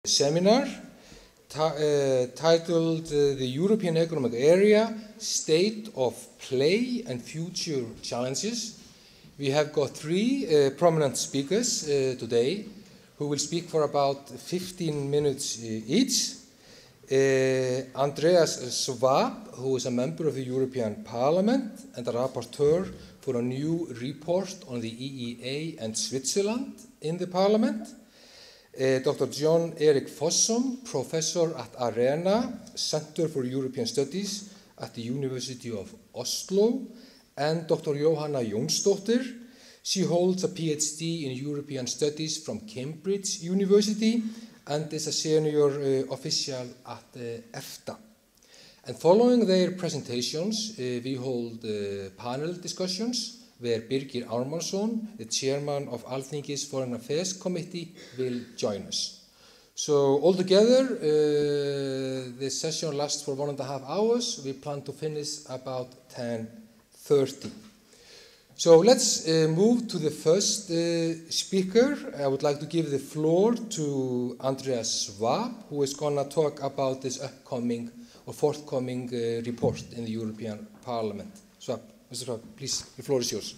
seminar titled The European Economic Area, State of Play and Future Challenges. We have got three prominent speakers today who will speak for about 15 minutes each. Andreas Schwab, who is a member of the European Parliament and a rapporteur for a new report on the EEA and Switzerland in the Parliament. Dr. John Erik Fossum, professor at Arena, Center for European Studies at the University of Oslo, and Dr. Johanna Jónsdóttir. She holds a PhD in European Studies from Cambridge University and is a senior official at EFTA. And following their presentations, we hold panel discussions where Birgir Ármannsson, the chairman of Alþingi's Foreign Affairs Committee, will join us. So altogether, this session lasts for 1.5 hours. We plan to finish about 10:30. So let's move to the first speaker. I would like to give the floor to Andreas Schwab, who is going to talk about this upcoming or forthcoming report in the European Parliament. Schwab. Mr. Schwab, please, the floor is yours.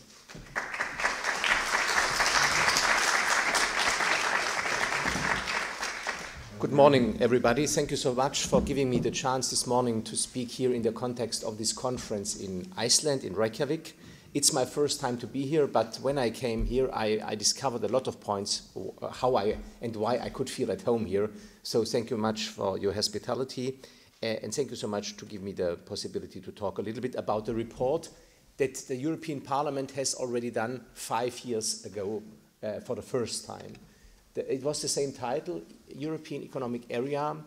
Good morning, everybody. Thank you so much for giving me the chance this morning to speak here in the context of this conference in Iceland, in Reykjavik. It's my first time to be here, but when I came here, I discovered a lot of points how and why I could feel at home here. So thank you much for your hospitality, and thank you so much to give me the possibility to talk a little bit about the report that the European Parliament has already done 5 years ago for the first time. It was the same title, European Economic Area,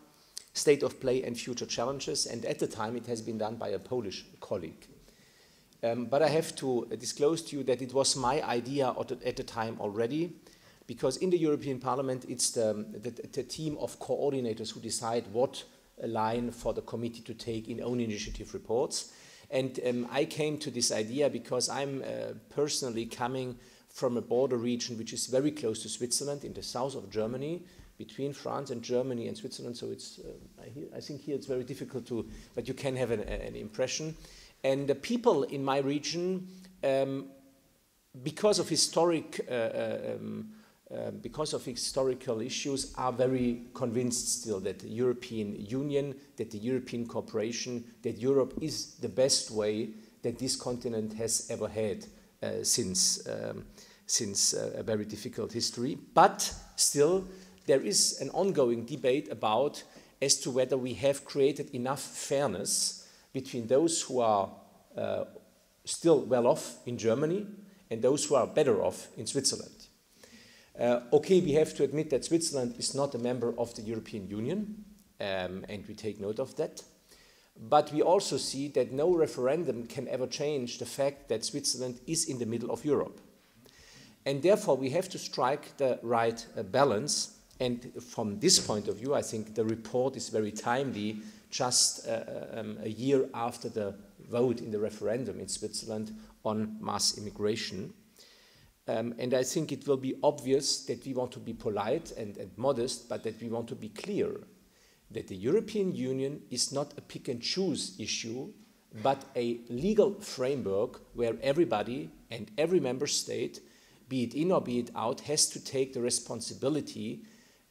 State of Play and Future Challenges, and at the time it has been done by a Polish colleague. But I have to disclose to you that it was my idea at the time already, because in the European Parliament it's the team of coordinators who decide what line for the committee to take in own initiative reports. And I came to this idea because I'm personally coming from a border region which is very close to Switzerland, in the south of Germany, between France and Germany and Switzerland. So it's, I think here it's very difficult to, but you can have an impression. And the people in my region, because of historical issues, are very convinced still that the European Union, that the European cooperation, that Europe is the best way that this continent has ever had since a very difficult history. But still, there is an ongoing debate about as to whether we have created enough fairness between those who are still well off in Germany and those who are better off in Switzerland. Okay, we have to admit that Switzerland is not a member of the European Union, and we take note of that. But we also see that no referendum can ever change the fact that Switzerland is in the middle of Europe. And therefore, we have to strike the right balance. And from this point of view, I think the report is very timely, just a year after the vote in the referendum in Switzerland on mass immigration. And I think it will be obvious that we want to be polite and modest, but that we want to be clear that the European Union is not a pick and choose issue, but a legal framework where everybody and every member state, be it in or be it out, has to take the responsibility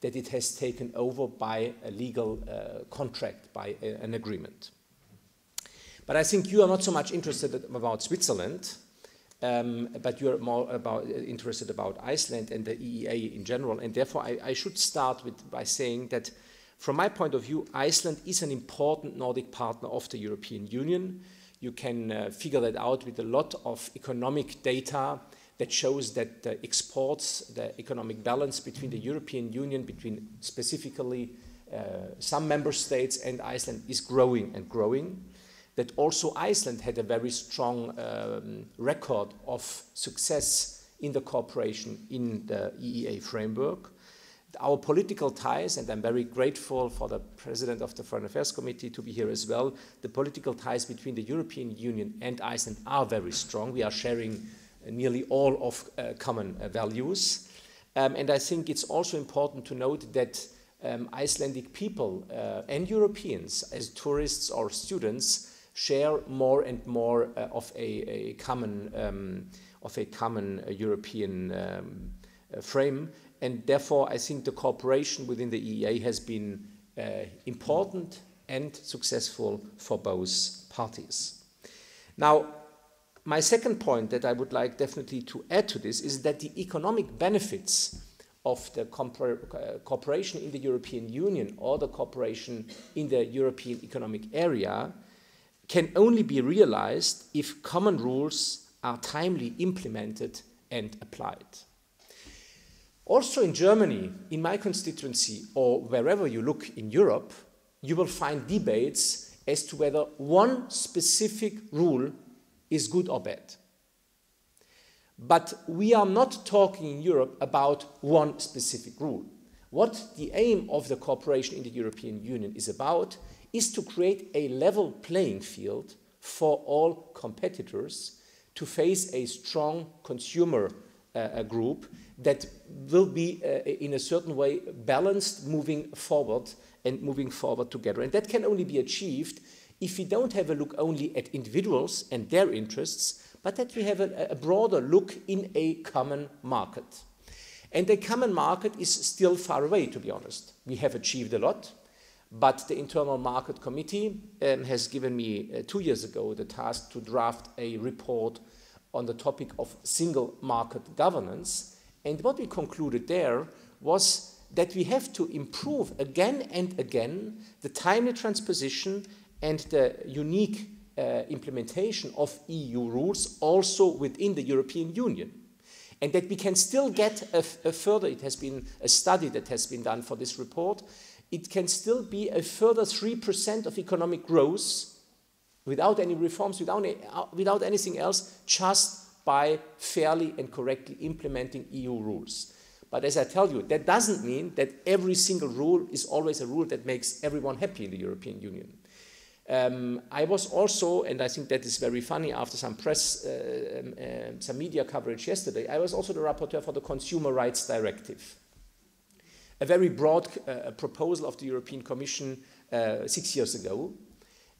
that it has taken over by a legal contract, by an agreement. But I think you are not so much interested about Switzerland, but you are more interested about Iceland and the EEA in general. And therefore, I should start by saying that from my point of view, Iceland is an important Nordic partner of the European Union. You can figure that out with a lot of economic data that shows that the exports, the economic balance between the European Union, between specifically some member states and Iceland, is growing and growing. That also Iceland had a very strong record of success in the cooperation in the EEA framework. Our political ties, and I'm very grateful for the President of the Foreign Affairs Committee to be here as well, the political ties between the European Union and Iceland are very strong. We are sharing nearly all of common values. And I think it's also important to note that Icelandic people and Europeans as tourists or students share more and more of a common European frame, and therefore I think the cooperation within the EEA has been important and successful for both parties. Now, my second point that I would like definitely to add to this is that the economic benefits of the cooperation in the European Union or the cooperation in the European Economic Area can only be realized if common rules are timely implemented and applied. Also in Germany, in my constituency, or wherever you look in Europe, you will find debates as to whether one specific rule is good or bad. But we are not talking in Europe about one specific rule. What the aim of the cooperation in the European Union is about is to create a level playing field for all competitors to face a strong consumer group that will be in a certain way balanced moving forward and moving forward together. And that can only be achieved if we don't have a look only at individuals and their interests, but that we have a broader look in a common market. And a common market is still far away, to be honest. We have achieved a lot, but the Internal Market Committee has given me 2 years ago the task to draft a report on the topic of single market governance. And what we concluded there was that we have to improve again and again the timely transposition and the unique implementation of EU rules also within the European Union. And that we can still get a further, it has been a study that has been done for this report, it can still be a further 3% of economic growth without any reforms, without anything else, just by fairly and correctly implementing EU rules. But as I tell you, that doesn't mean that every single rule is always a rule that makes everyone happy in the European Union. I was also, and I think that is very funny, after some press, some media coverage yesterday, I was also the rapporteur for the Consumer Rights Directive. A very broad proposal of the European Commission 6 years ago.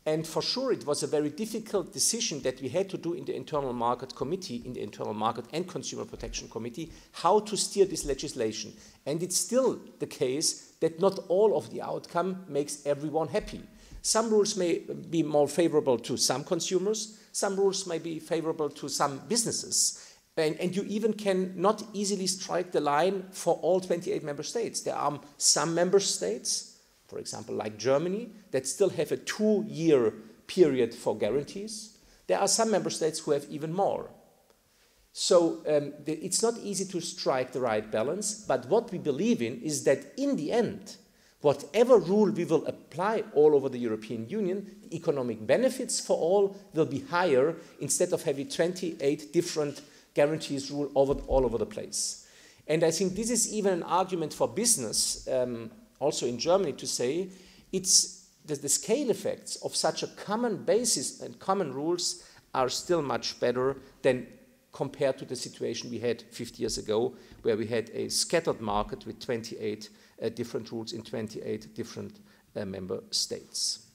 And for sure, it was a very difficult decision that we had to do in the Internal Market Committee, in the Internal Market and Consumer Protection Committee, how to steer this legislation. And it's still the case that not all of the outcome makes everyone happy. Some rules may be more favorable to some consumers, some rules may be favorable to some businesses, and you even can not easily strike the line for all 28 member states. There are some member states, for example, like Germany, that still have a 2-year period for guarantees. There are some member states who have even more. So it's not easy to strike the right balance, but what we believe in is that in the end, whatever rule we will apply all over the European Union, the economic benefits for all will be higher instead of having 28 different guarantees rule all over the place. And I think this is even an argument for business, also in Germany, to say it's the scale effects of such a common basis and common rules are still much better than compared to the situation we had 50 years ago, where we had a scattered market with 28 different rules in 28 different member states.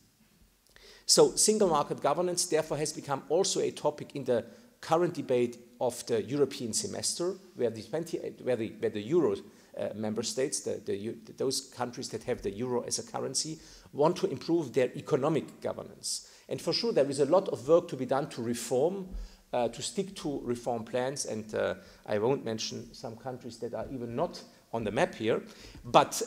So single market governance therefore has become also a topic in the current debate of the European semester, where the Euro member states, those countries that have the Euro as a currency, want to improve their economic governance. And for sure there is a lot of work to be done to reform, to stick to reform plans, and I won't mention some countries that are even not on the map here, but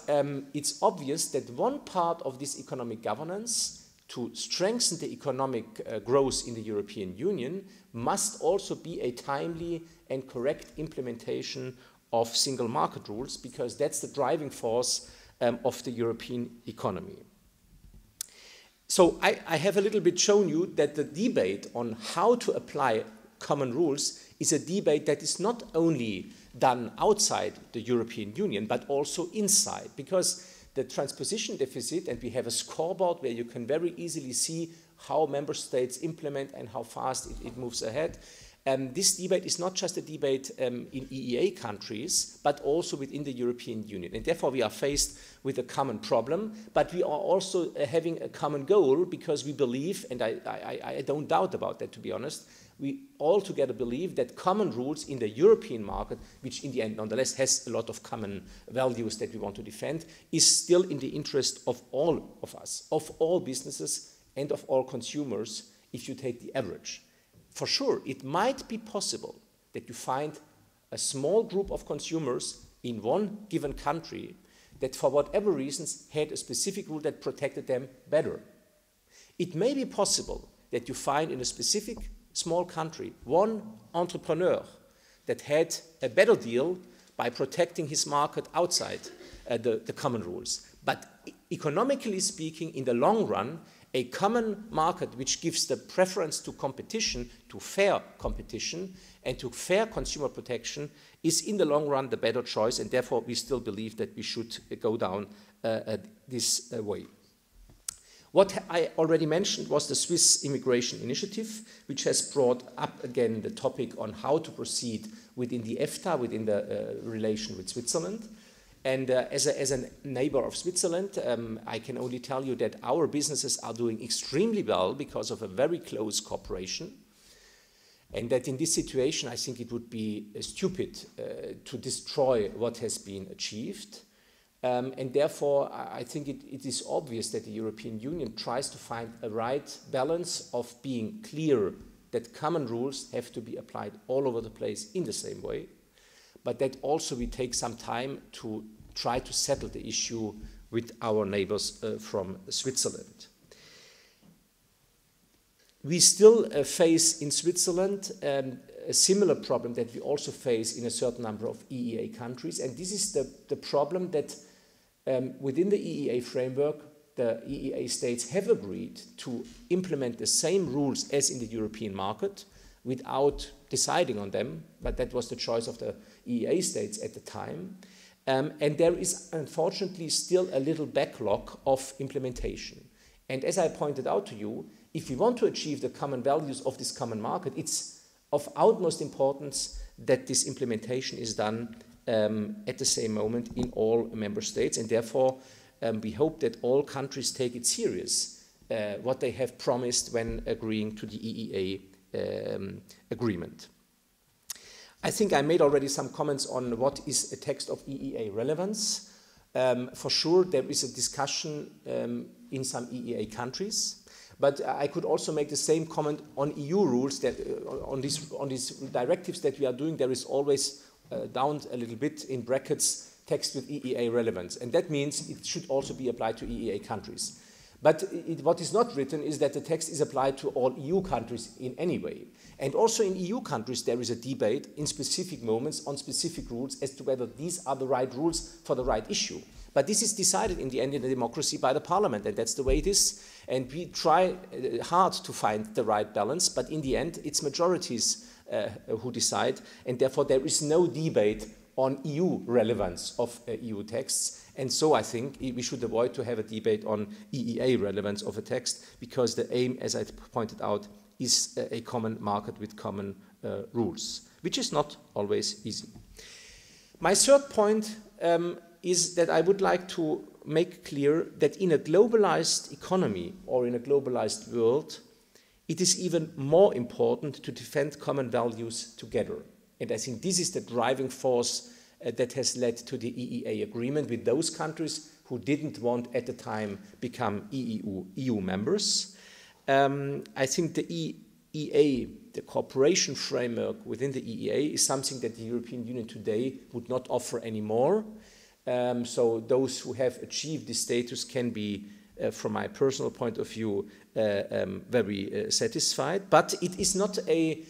it's obvious that one part of this economic governance to strengthen the economic growth in the European Union must also be a timely and correct implementation of single market rules, because that's the driving force of the European economy. So I have a little bit shown you that the debate on how to apply common rules is a debate that is not only done outside the European Union, but also inside, because the transposition deficit, and we have a scoreboard where you can very easily see how member states implement and how fast it moves ahead, This debate is not just a debate in EEA countries, but also within the European Union. And therefore, we are faced with a common problem, but we are also having a common goal, because we believe, and I don't doubt about that, to be honest, we all together believe that common rules in the European market, which in the end nonetheless has a lot of common values that we want to defend, is still in the interest of all of us, of all businesses and of all consumers, if you take the average. For sure, it might be possible that you find a small group of consumers in one given country that for whatever reasons had a specific rule that protected them better. It may be possible that you find in a specific small country one entrepreneur that had a better deal by protecting his market outside the common rules. But economically speaking, in the long run, a common market which gives the preference to competition, to fair competition, and to fair consumer protection is in the long run the better choice, and therefore we still believe that we should go down this way. What I already mentioned was the Swiss Immigration Initiative, which has brought up again the topic on how to proceed within the EFTA, within the relation with Switzerland. And as a neighbor of Switzerland, I can only tell you that our businesses are doing extremely well because of a very close cooperation. And that in this situation, I think it would be stupid to destroy what has been achieved. And therefore, I think it is obvious that the European Union tries to find a right balance of being clear that common rules have to be applied all over the place in the same way, but that also we take some time to try to settle the issue with our neighbors from Switzerland. We still face in Switzerland a similar problem that we also face in a certain number of EEA countries, and this is the problem that within the EEA framework, the EEA states have agreed to implement the same rules as in the European market without deciding on them, but that was the choice of the EEA states at the time. And there is unfortunately still a little backlog of implementation. And as I pointed out to you, if we want to achieve the common values of this common market, it's of utmost importance that this implementation is done at the same moment in all member states, and therefore we hope that all countries take it serious, what they have promised when agreeing to the EEA agreement. I think I made already some comments on what is a text of EEA relevance. For sure, there is a discussion in some EEA countries, but I could also make the same comment on EU rules, that on these directives that we are doing, there is always down a little bit in brackets text with EEA relevance, and that means it should also be applied to EEA countries. But what is not written is that the text is applied to all EU countries in any way. And also in EU countries there is a debate in specific moments on specific rules as to whether these are the right rules for the right issue. But this is decided in the end in a democracy by the parliament, and that's the way it is. And we try hard to find the right balance, but in the end it's majorities who decide, and therefore there is no debate on EU relevance of EU texts. And so I think we should avoid to have a debate on EEA relevance of a text, because the aim, as I pointed out, is a common market with common rules, which is not always easy. My third point is that I would like to make clear that in a globalized economy or in a globalized world, it is even more important to defend common values together. And I think this is the driving force that has led to the EEA agreement with those countries who didn't want at the time become EU members. I think the EEA, the cooperation framework within the EEA, is something that the European Union today would not offer anymore. So those who have achieved this status can be, from my personal point of view, very satisfied. But it is not a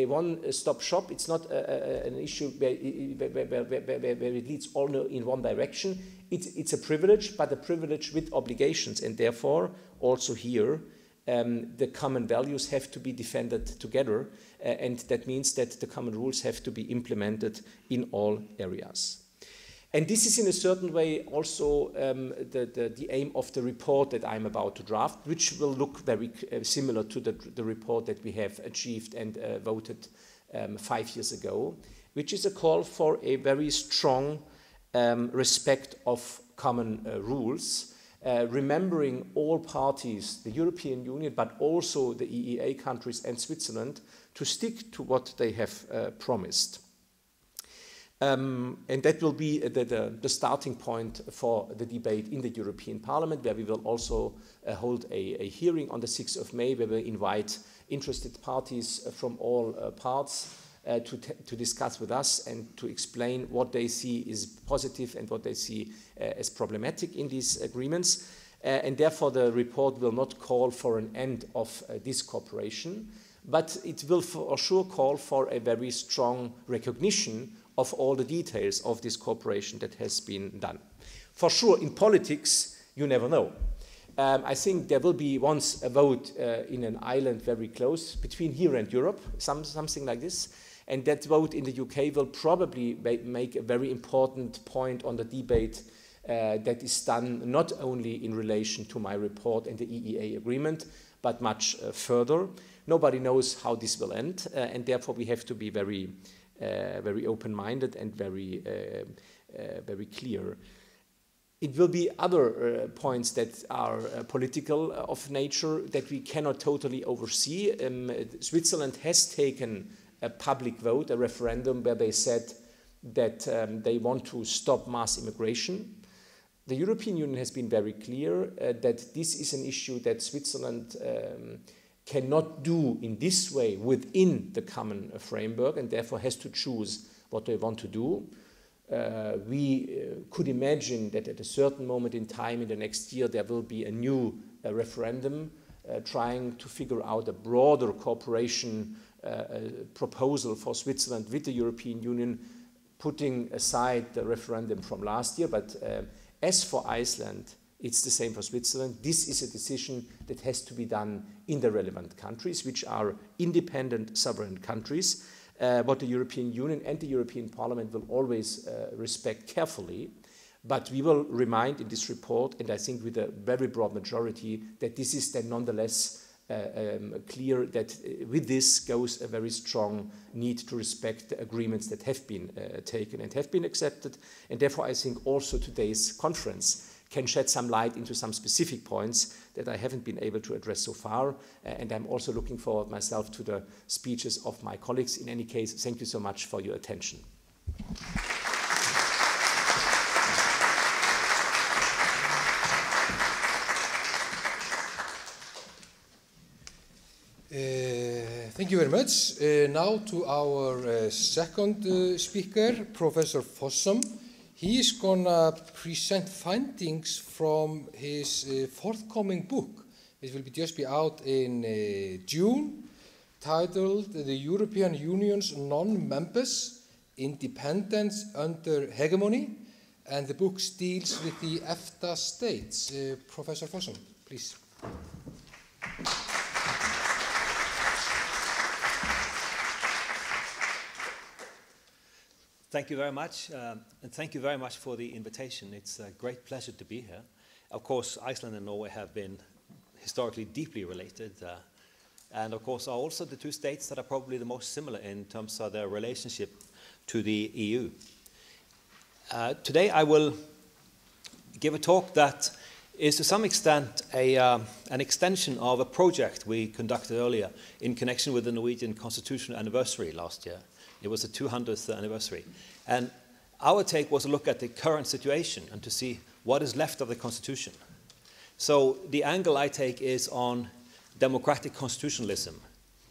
one-stop shop. It's not an issue where it leads all in one direction. It's a privilege, but a privilege with obligations, and therefore also here the common values have to be defended together, and that means that the common rules have to be implemented in all areas. And this is in a certain way also the aim of the report that I'm about to draft, which will look very similar to the report that we have achieved and voted 5 years ago, which is a call for a very strong respect of common rules, remembering all parties, the European Union, but also the EEA countries and Switzerland, to stick to what they have promised. And that will be the starting point for the debate in the European Parliament, where we will also hold a hearing on the 6th of May, where we invite interested parties from all parts to discuss with us and to explain what they see is positive and what they see as problematic in these agreements. And therefore the report will not call for an end of this cooperation, but it will for sure call for a very strong recognition of all the details of this cooperation that has been done. For sure, in politics, you never know. I think there will be once a vote in an island very close between here and Europe, something like this, and that vote in the UK will probably make a very important point on the debate that is done not only in relation to my report and the EEA agreement, but much further. Nobody knows how this will end, and therefore we have to be very open-minded and very clear. It will be other points that are political of nature that we cannot totally oversee. Switzerland has taken a public vote, a referendum, where they said that they want to stop mass immigration. The European Union has been very clear that this is an issue that Switzerland cannot do in this way within the common framework, and therefore has to choose what they want to do. We could imagine that at a certain moment in time in the next year there will be a new referendum trying to figure out a broader cooperation proposal for Switzerland with the European Union, putting aside the referendum from last year. But as for Iceland, it's the same for Switzerland. This is a decision that has to be done in the relevant countries, which are independent sovereign countries, what the European Union and the European Parliament will always respect carefully. But we will remind in this report, and I think with a very broad majority, that this is then nonetheless clear that with this goes a very strong need to respect the agreements that have been taken and have been accepted. And therefore I think also today's conference can shed some light into some specific points that I haven't been able to address so far. And I'm also looking forward myself to the speeches of my colleagues. In any case, thank you so much for your attention. Thank you very much. Now to our second speaker, Professor Fossum. He is going to present findings from his forthcoming book, which will just be out in June, titled The European Union's Non-Members, Independence Under Hegemony, and the book deals with the EFTA states. Professor Fossum, please. Thank you very much, and thank you very much for the invitation. It's a great pleasure to be here. Of course, Iceland and Norway have been historically deeply related, and of course are also the two states that are probably the most similar in terms of their relationship to the EU. Today I will give a talk that is to some extent an extension of a project we conducted earlier in connection with the Norwegian constitutional anniversary last year. It was the 200th anniversary. And our take was to look at the current situation and to see what is left of the constitution. So the angle I take is on democratic constitutionalism.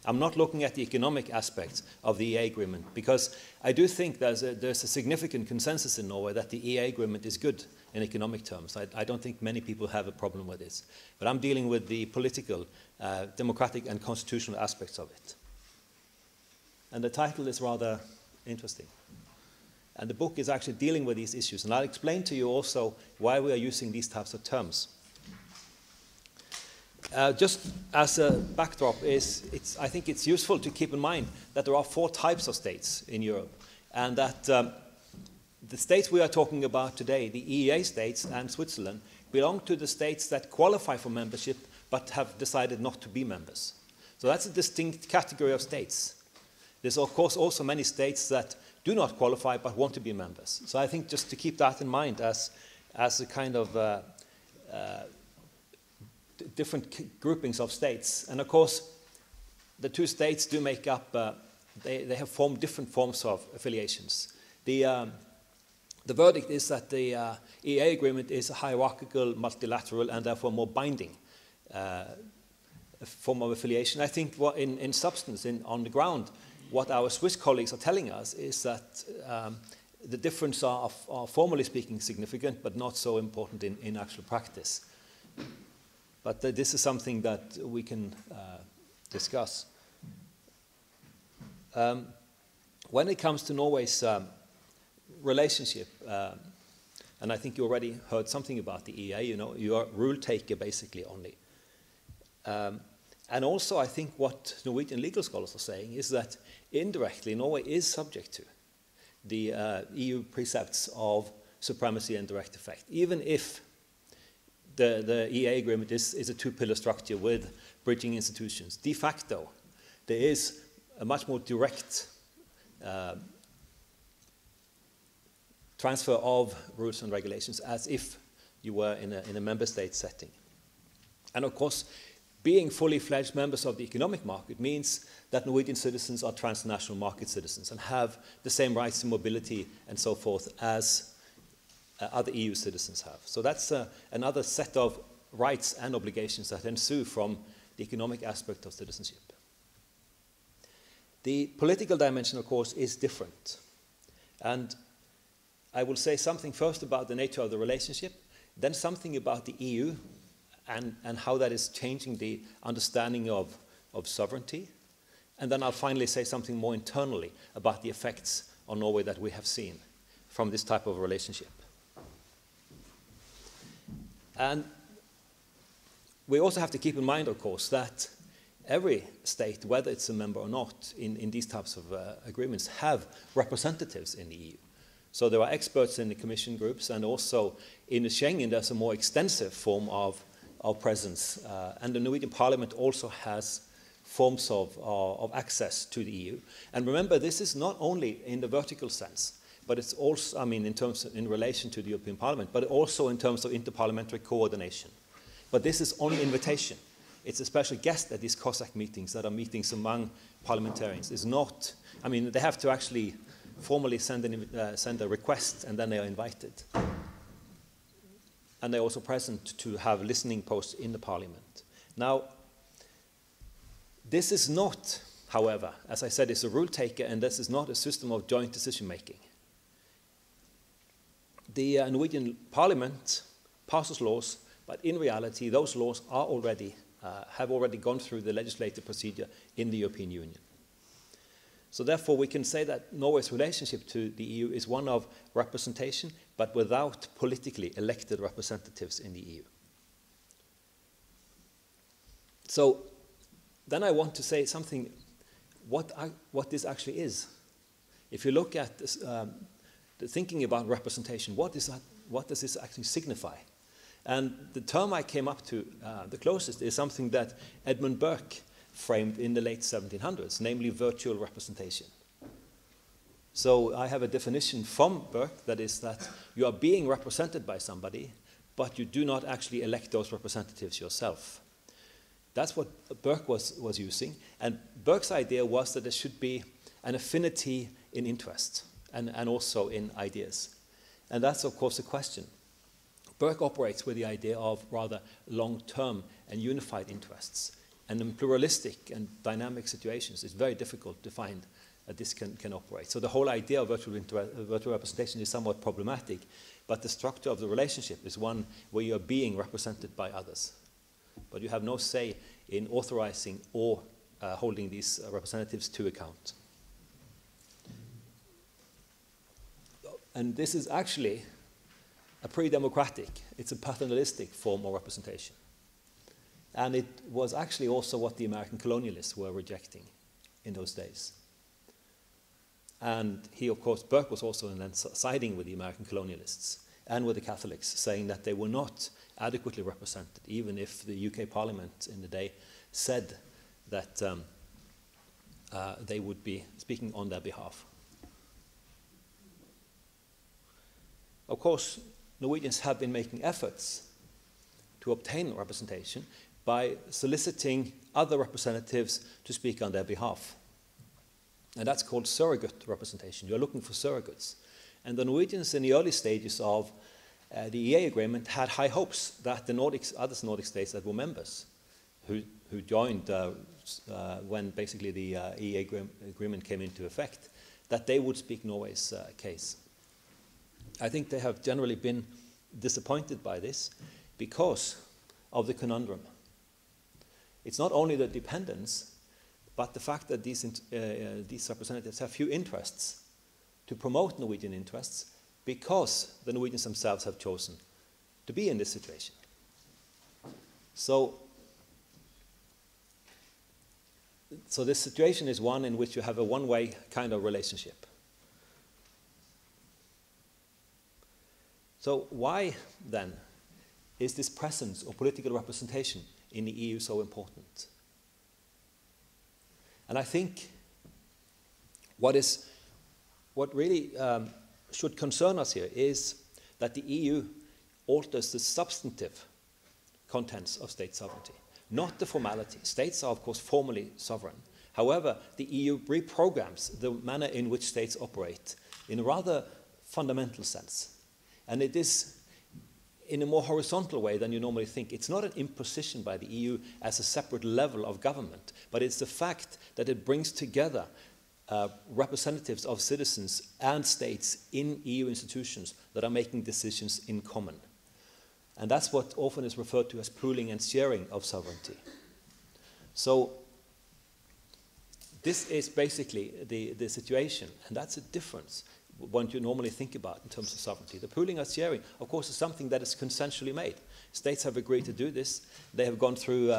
I'm not looking at the economic aspects of the EEA agreement, because I do think there's a significant consensus in Norway that the EEA agreement is good in economic terms. I don't think many people have a problem with this. But I'm dealing with the political, democratic and constitutional aspects of it. And the title is rather interesting. And the book is actually dealing with these issues. And I'll explain to you also why we are using these types of terms. Just as a backdrop, I think it's useful to keep in mind that there are 4 types of states in Europe, and that the states we are talking about today, the EEA states and Switzerland, belong to the states that qualify for membership but have decided not to be members. So that's a distinct category of states. There's of course also many states that do not qualify but want to be members. So I think just to keep that in mind as a kind of different groupings of states. And of course, the two states do make up, they have formed different forms of affiliations. The verdict is that the EEA agreement is a hierarchical, multilateral, and therefore more binding form of affiliation. I think in substance, on the ground, what our Swiss colleagues are telling us is that the differences are formally speaking significant, but not so important in actual practice. But this is something that we can discuss. When it comes to Norway's relationship, and I think you already heard something about the EEA, you are rule taker basically only. And also I think what Norwegian legal scholars are saying is that indirectly Norway is subject to the EU precepts of supremacy and direct effect, even if the EEA agreement is a two-pillar structure with bridging institutions. De facto, there is a much more direct transfer of rules and regulations as if you were in a member state setting. And of course, being fully fledged members of the economic market means that Norwegian citizens are transnational market citizens and have the same rights to mobility and so forth as other EU citizens have. So that's another set of rights and obligations that ensue from the economic aspect of citizenship. The political dimension, of course, is different. And I will say something first about the nature of the relationship, then something about the EU and how that is changing the understanding of sovereignty. And then I'll finally say something more internally about the effects on Norway that we have seen from this type of relationship. And we also have to keep in mind, of course, that every state, whether it's a member or not, in these types of agreements, have representatives in the EU. So there are experts in the Commission groups, and also in the Schengen, there's a more extensive form of presence. And the Norwegian Parliament also has forms of access to the EU. And remember, this is not only in the vertical sense, but it's also, I mean, in relation to the European Parliament, but also in terms of interparliamentary coordination. But this is on invitation. It's a special guest at these COSAC meetings that are meetings among parliamentarians. It's not, I mean, they have to actually formally send a request, and then they are invited. And they're also present to have listening posts in the parliament. Now, this is not, however, as I said, it's a rule taker, and this is not a system of joint decision making. The Norwegian Parliament passes laws, but in reality, those laws are have already gone through the legislative procedure in the European Union. So therefore, we can say that Norway's relationship to the EU is one of representation, but without politically elected representatives in the EU. So then I want to say something, what this actually is. If you look at this, the thinking about representation, what does this actually signify? And the term I came up to the closest is something that Edmund Burke framed in the late 1700s, namely virtual representation. So I have a definition from Burke that is that you are being represented by somebody, but you do not actually elect those representatives yourself. That's what Burke was using. And Burke's idea was that there should be an affinity in interest and also in ideas. And that's, of course, a question. Burke operates with the idea of rather long-term and unified interests. And in pluralistic and dynamic situations, it's very difficult to find that this can operate. So the whole idea of virtual representation is somewhat problematic, but the structure of the relationship is one where you are being represented by others. But you have no say in authorizing or holding these representatives to account. And this is actually a pre-democratic, it's a paternalistic form of representation. And it was actually also what the American colonialists were rejecting in those days. And he, of course, Burke was also then siding with the American colonialists and with the Catholics, saying that they were not adequately represented, even if the UK Parliament in the day said that they would be speaking on their behalf. Of course, Norwegians have been making efforts to obtain representation by soliciting other representatives to speak on their behalf. And that's called surrogate representation. You're looking for surrogates. And the Norwegians in the early stages of the EEA agreement had high hopes that the other Nordic states that were members, who joined when basically the EEA agreement came into effect, that they would speak Norway's case. I think they have generally been disappointed by this because of the conundrum. It's not only the dependence, but the fact that these representatives have few interests to promote Norwegian interests because the Norwegians themselves have chosen to be in this situation. So this situation is one in which you have a one-way kind of relationship. So why, then, is this presence or political representation in the EU so important? And I think what really should concern us here is that the EU alters the substantive contents of state sovereignty, not the formality. States are, of course, formally sovereign. However, the EU reprograms the manner in which states operate in a rather fundamental sense. And it is in a more horizontal way than you normally think. It's not an imposition by the EU as a separate level of government, but it's the fact that it brings together representatives of citizens and states in EU institutions that are making decisions in common. And that's what often is referred to as pooling and sharing of sovereignty. So this is basically the situation, and that's a difference one you normally think about in terms of sovereignty. The pooling and sharing, of course, is something that is consensually made. States have agreed to do this. They have gone through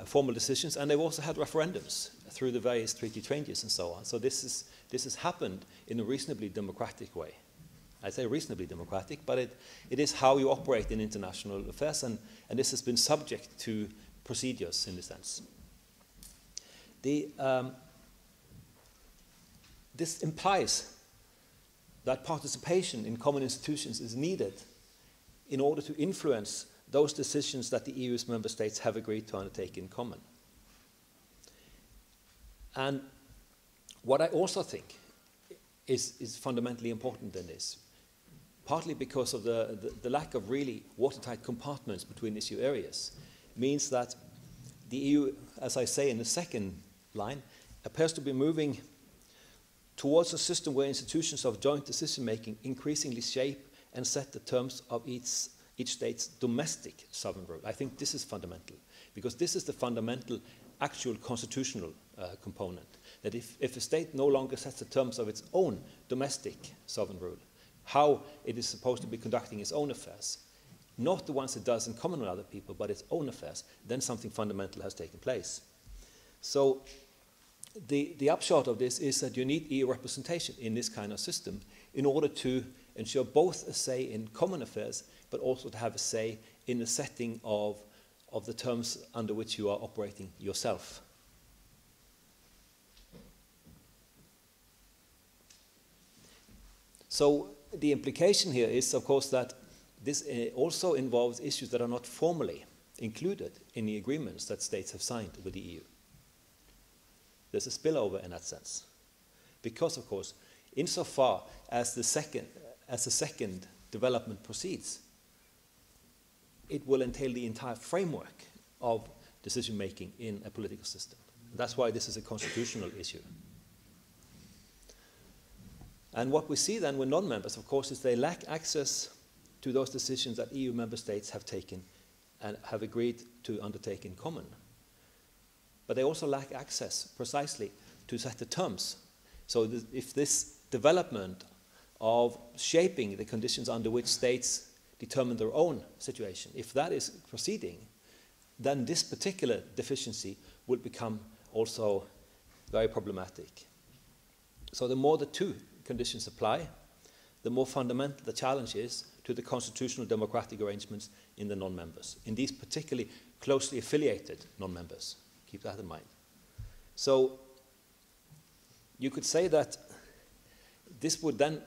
formal decisions, and they've also had referendums through the various treaty changes and so on. So this has happened in a reasonably democratic way. I say reasonably democratic, but it is how you operate in international affairs, and this has been subject to procedures in the sense. This implies that participation in common institutions is needed in order to influence those decisions that the EU's member states have agreed to undertake in common. And what I also think is fundamentally important in this, partly because of the lack of really watertight compartments between issue areas, means that the EU, as I say in the second line, appears to be moving towards a system where institutions of joint decision-making increasingly shape and set the terms of each state's domestic sovereign rule. I think this is fundamental, because this is the fundamental actual constitutional component, that if a state no longer sets the terms of its own domestic sovereign rule, how it is supposed to be conducting its own affairs, not the ones it does in common with other people, but its own affairs, then something fundamental has taken place. So the upshot of this is that you need EU representation in this kind of system in order to ensure both a say in common affairs, but also to have a say in the setting of the terms under which you are operating yourself. So the implication here is, of course, that this also involves issues that are not formally included in the agreements that states have signed with the EU. There's a spillover in that sense. Because, of course, insofar as the second development proceeds, it will entail the entire framework of decision-making in a political system. That's why this is a constitutional issue. And what we see then with non-members, of course, is they lack access to those decisions that EU member states have taken and have agreed to undertake in common. But they also lack access precisely to set the terms. So if this development of shaping the conditions under which states determine their own situation, if that is proceeding, then this particular deficiency will become also very problematic. So the more the two conditions apply, the more fundamental the challenge is to the constitutional democratic arrangements in the non-members, in these particularly closely affiliated non-members. Keep that in mind. So you could say that this would then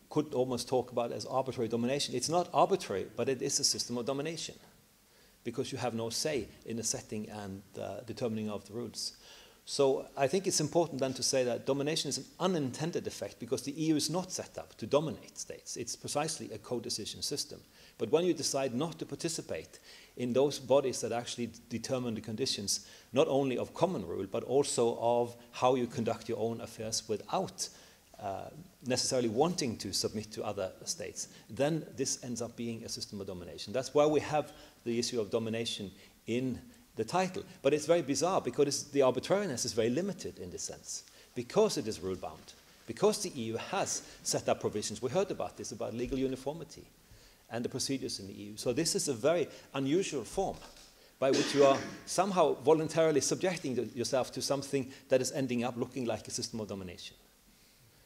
could almost talk about as arbitrary domination. It's not arbitrary, but it is a system of domination because you have no say in the setting and determining of the rules. So I think it's important then to say that domination is an unintended effect because the EU is not set up to dominate states. It's precisely a co-decision system. But when you decide not to participate in those bodies that actually determine the conditions, not only of common rule, but also of how you conduct your own affairs without necessarily wanting to submit to other states, then this ends up being a system of domination. That's why we have the issue of domination in the title. But it's very bizarre because the arbitrariness is very limited in this sense, because it is rule-bound, because the EU has set up provisions. We heard about this, about legal uniformity and the procedures in the EU. So this is a very unusual form by which you are somehow voluntarily subjecting yourself to something that is ending up looking like a system of domination.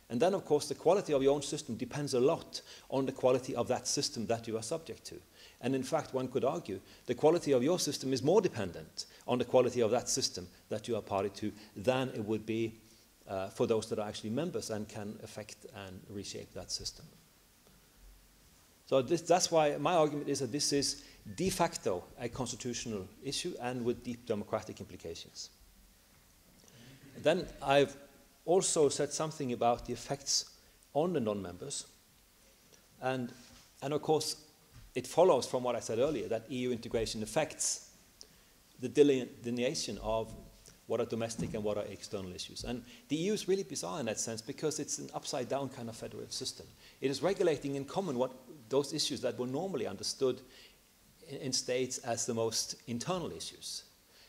And then, of course, the quality of your own system depends a lot on the quality of that system that you are subject to. And in fact, one could argue the quality of your system is more dependent on the quality of that system that you are party to than it would be for those that are actually members and can affect and reshape that system. So that's why my argument is that this is de facto a constitutional issue and with deep democratic implications. Then I've also said something about the effects on the non-members. And of course, it follows from what I said earlier that EU integration affects the delineation of what are domestic and what are external issues. And the EU is really bizarre in that sense because it's an upside-down kind of federal system. It is regulating in common what those issues that were normally understood in states as the most internal issues,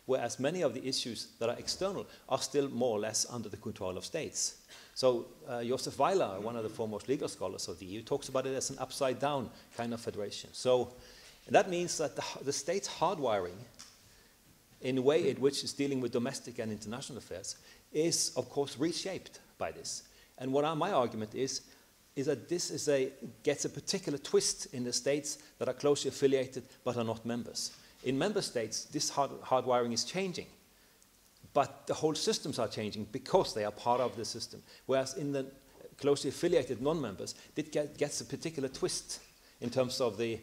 whereas many of the issues that are external are still more or less under the control of states. So Josef Weiler, one of the foremost legal scholars of the EU, talks about it as an upside-down kind of federation. So that means that the state's hardwiring in a way in which it's dealing with domestic and international affairs is, of course, reshaped by this. And what my argument is that this gets a particular twist in the states that are closely affiliated but are not members. In member states, this hardwiring is changing, but the whole systems are changing because they are part of the system. Whereas in the closely affiliated non-members, it gets a particular twist in terms of the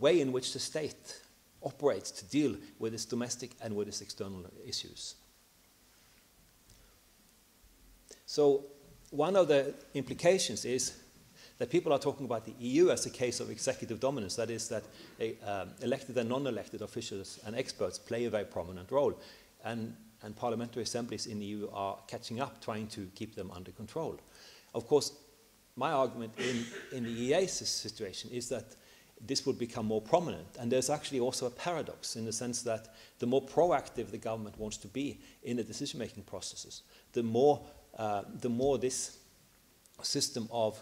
way in which the state operates to deal with its domestic and with its external issues. So one of the implications is that people are talking about the EU as a case of executive dominance. That is that elected and non-elected officials and experts play a very prominent role. And parliamentary assemblies in the EU are catching up, trying to keep them under control. Of course, my argument in the EES situation is that this would become more prominent. And there's actually also a paradox in the sense that the more proactive the government wants to be in the decision-making processes, the more this system of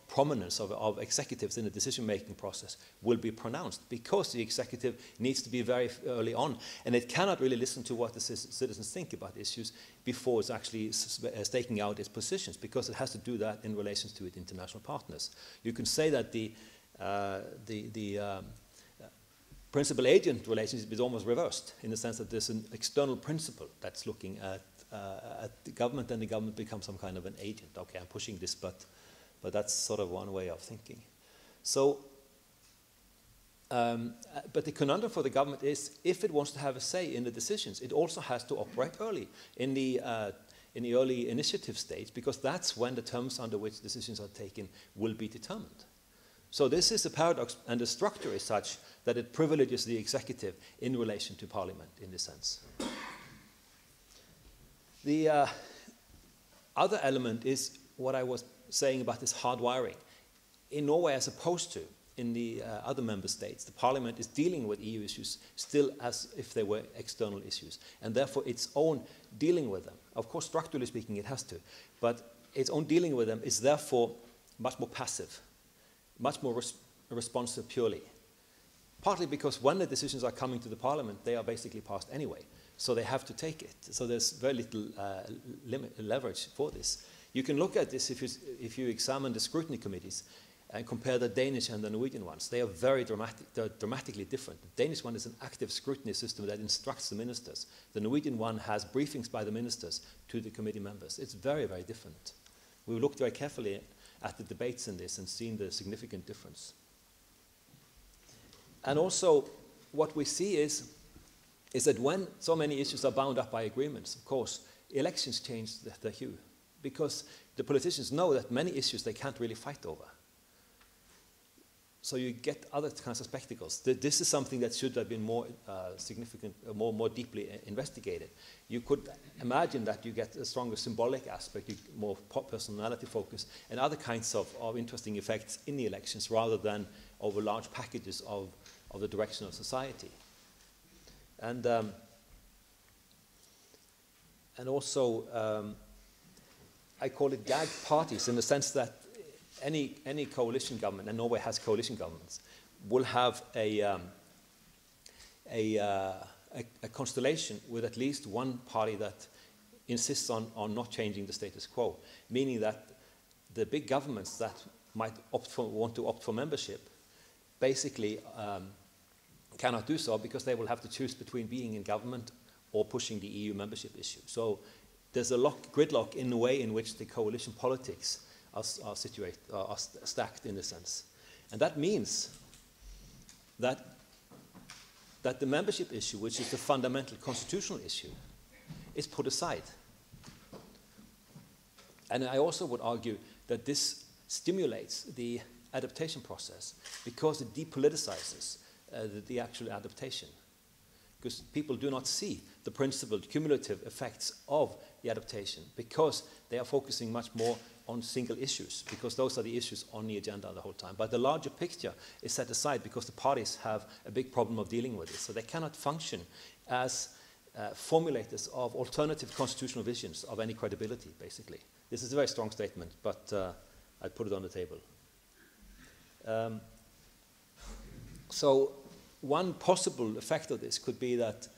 prominence of executives in the decision-making process will be pronounced, because the executive needs to be very early on, and it cannot really listen to what the citizens think about issues before it's actually staking out its positions, because it has to do that in relation to its international partners. You can say that the principal-agent relationship is almost reversed, in the sense that there's an external principal that's looking at the government, and the government becomes some kind of an agent. Okay, I'm pushing this, but that's sort of one way of thinking. So, but the conundrum for the government is, if it wants to have a say in the decisions, it also has to operate early in the early initiative stage, because that's when the terms under which decisions are taken will be determined. So this is a paradox, and the structure is such that it privileges the executive in relation to parliament in this sense. The other element is what I was saying about this hardwiring. In Norway, as opposed to in the other member states, the parliament is dealing with EU issues still as if they were external issues, and therefore its own dealing with them, of course structurally speaking it has to, but its own dealing with them is therefore much more passive, much more responsive purely. Partly because when the decisions are coming to the parliament, they are basically passed anyway. so they have to take it. So there's very little leverage for this. You can look at this if you examine the scrutiny committees and compare the Danish and the Norwegian ones. They are very dramatic. They're dramatically different. The Danish one is an active scrutiny system that instructs the ministers. The Norwegian one has briefings by the ministers to the committee members. It's very, very different. We looked very carefully at the debates in this and seen the significant difference. And also, what we see is that when so many issues are bound up by agreements, of course, elections change the hue, because the politicians know that many issues they can't really fight over. So you get other kinds of spectacles. This is something that should have been more significant, more deeply investigated. You could imagine that you get a stronger symbolic aspect, more personality focus, and other kinds of interesting effects in the elections rather than over large packages of the direction of society. And also, I call it gag parties in the sense that any coalition government, and Norway has coalition governments, will have a constellation with at least one party that insists on not changing the status quo, meaning that the big governments that might want to opt for membership basically cannot do so because they will have to choose between being in government or pushing the EU membership issue. So there's a gridlock in the way in which the coalition politics are stacked in a sense. And that means that the membership issue, which is the fundamental constitutional issue, is put aside. And I also would argue that this stimulates the adaptation process because it depoliticizes the actual adaptation. Because people do not see the principled cumulative effects of the adaptation because they are focusing much more on single issues, because those are the issues on the agenda the whole time. But the larger picture is set aside because the parties have a big problem of dealing with it. So they cannot function as formulators of alternative constitutional visions of any credibility, basically. This is a very strong statement, but I put it on the table. So one possible effect of this could be that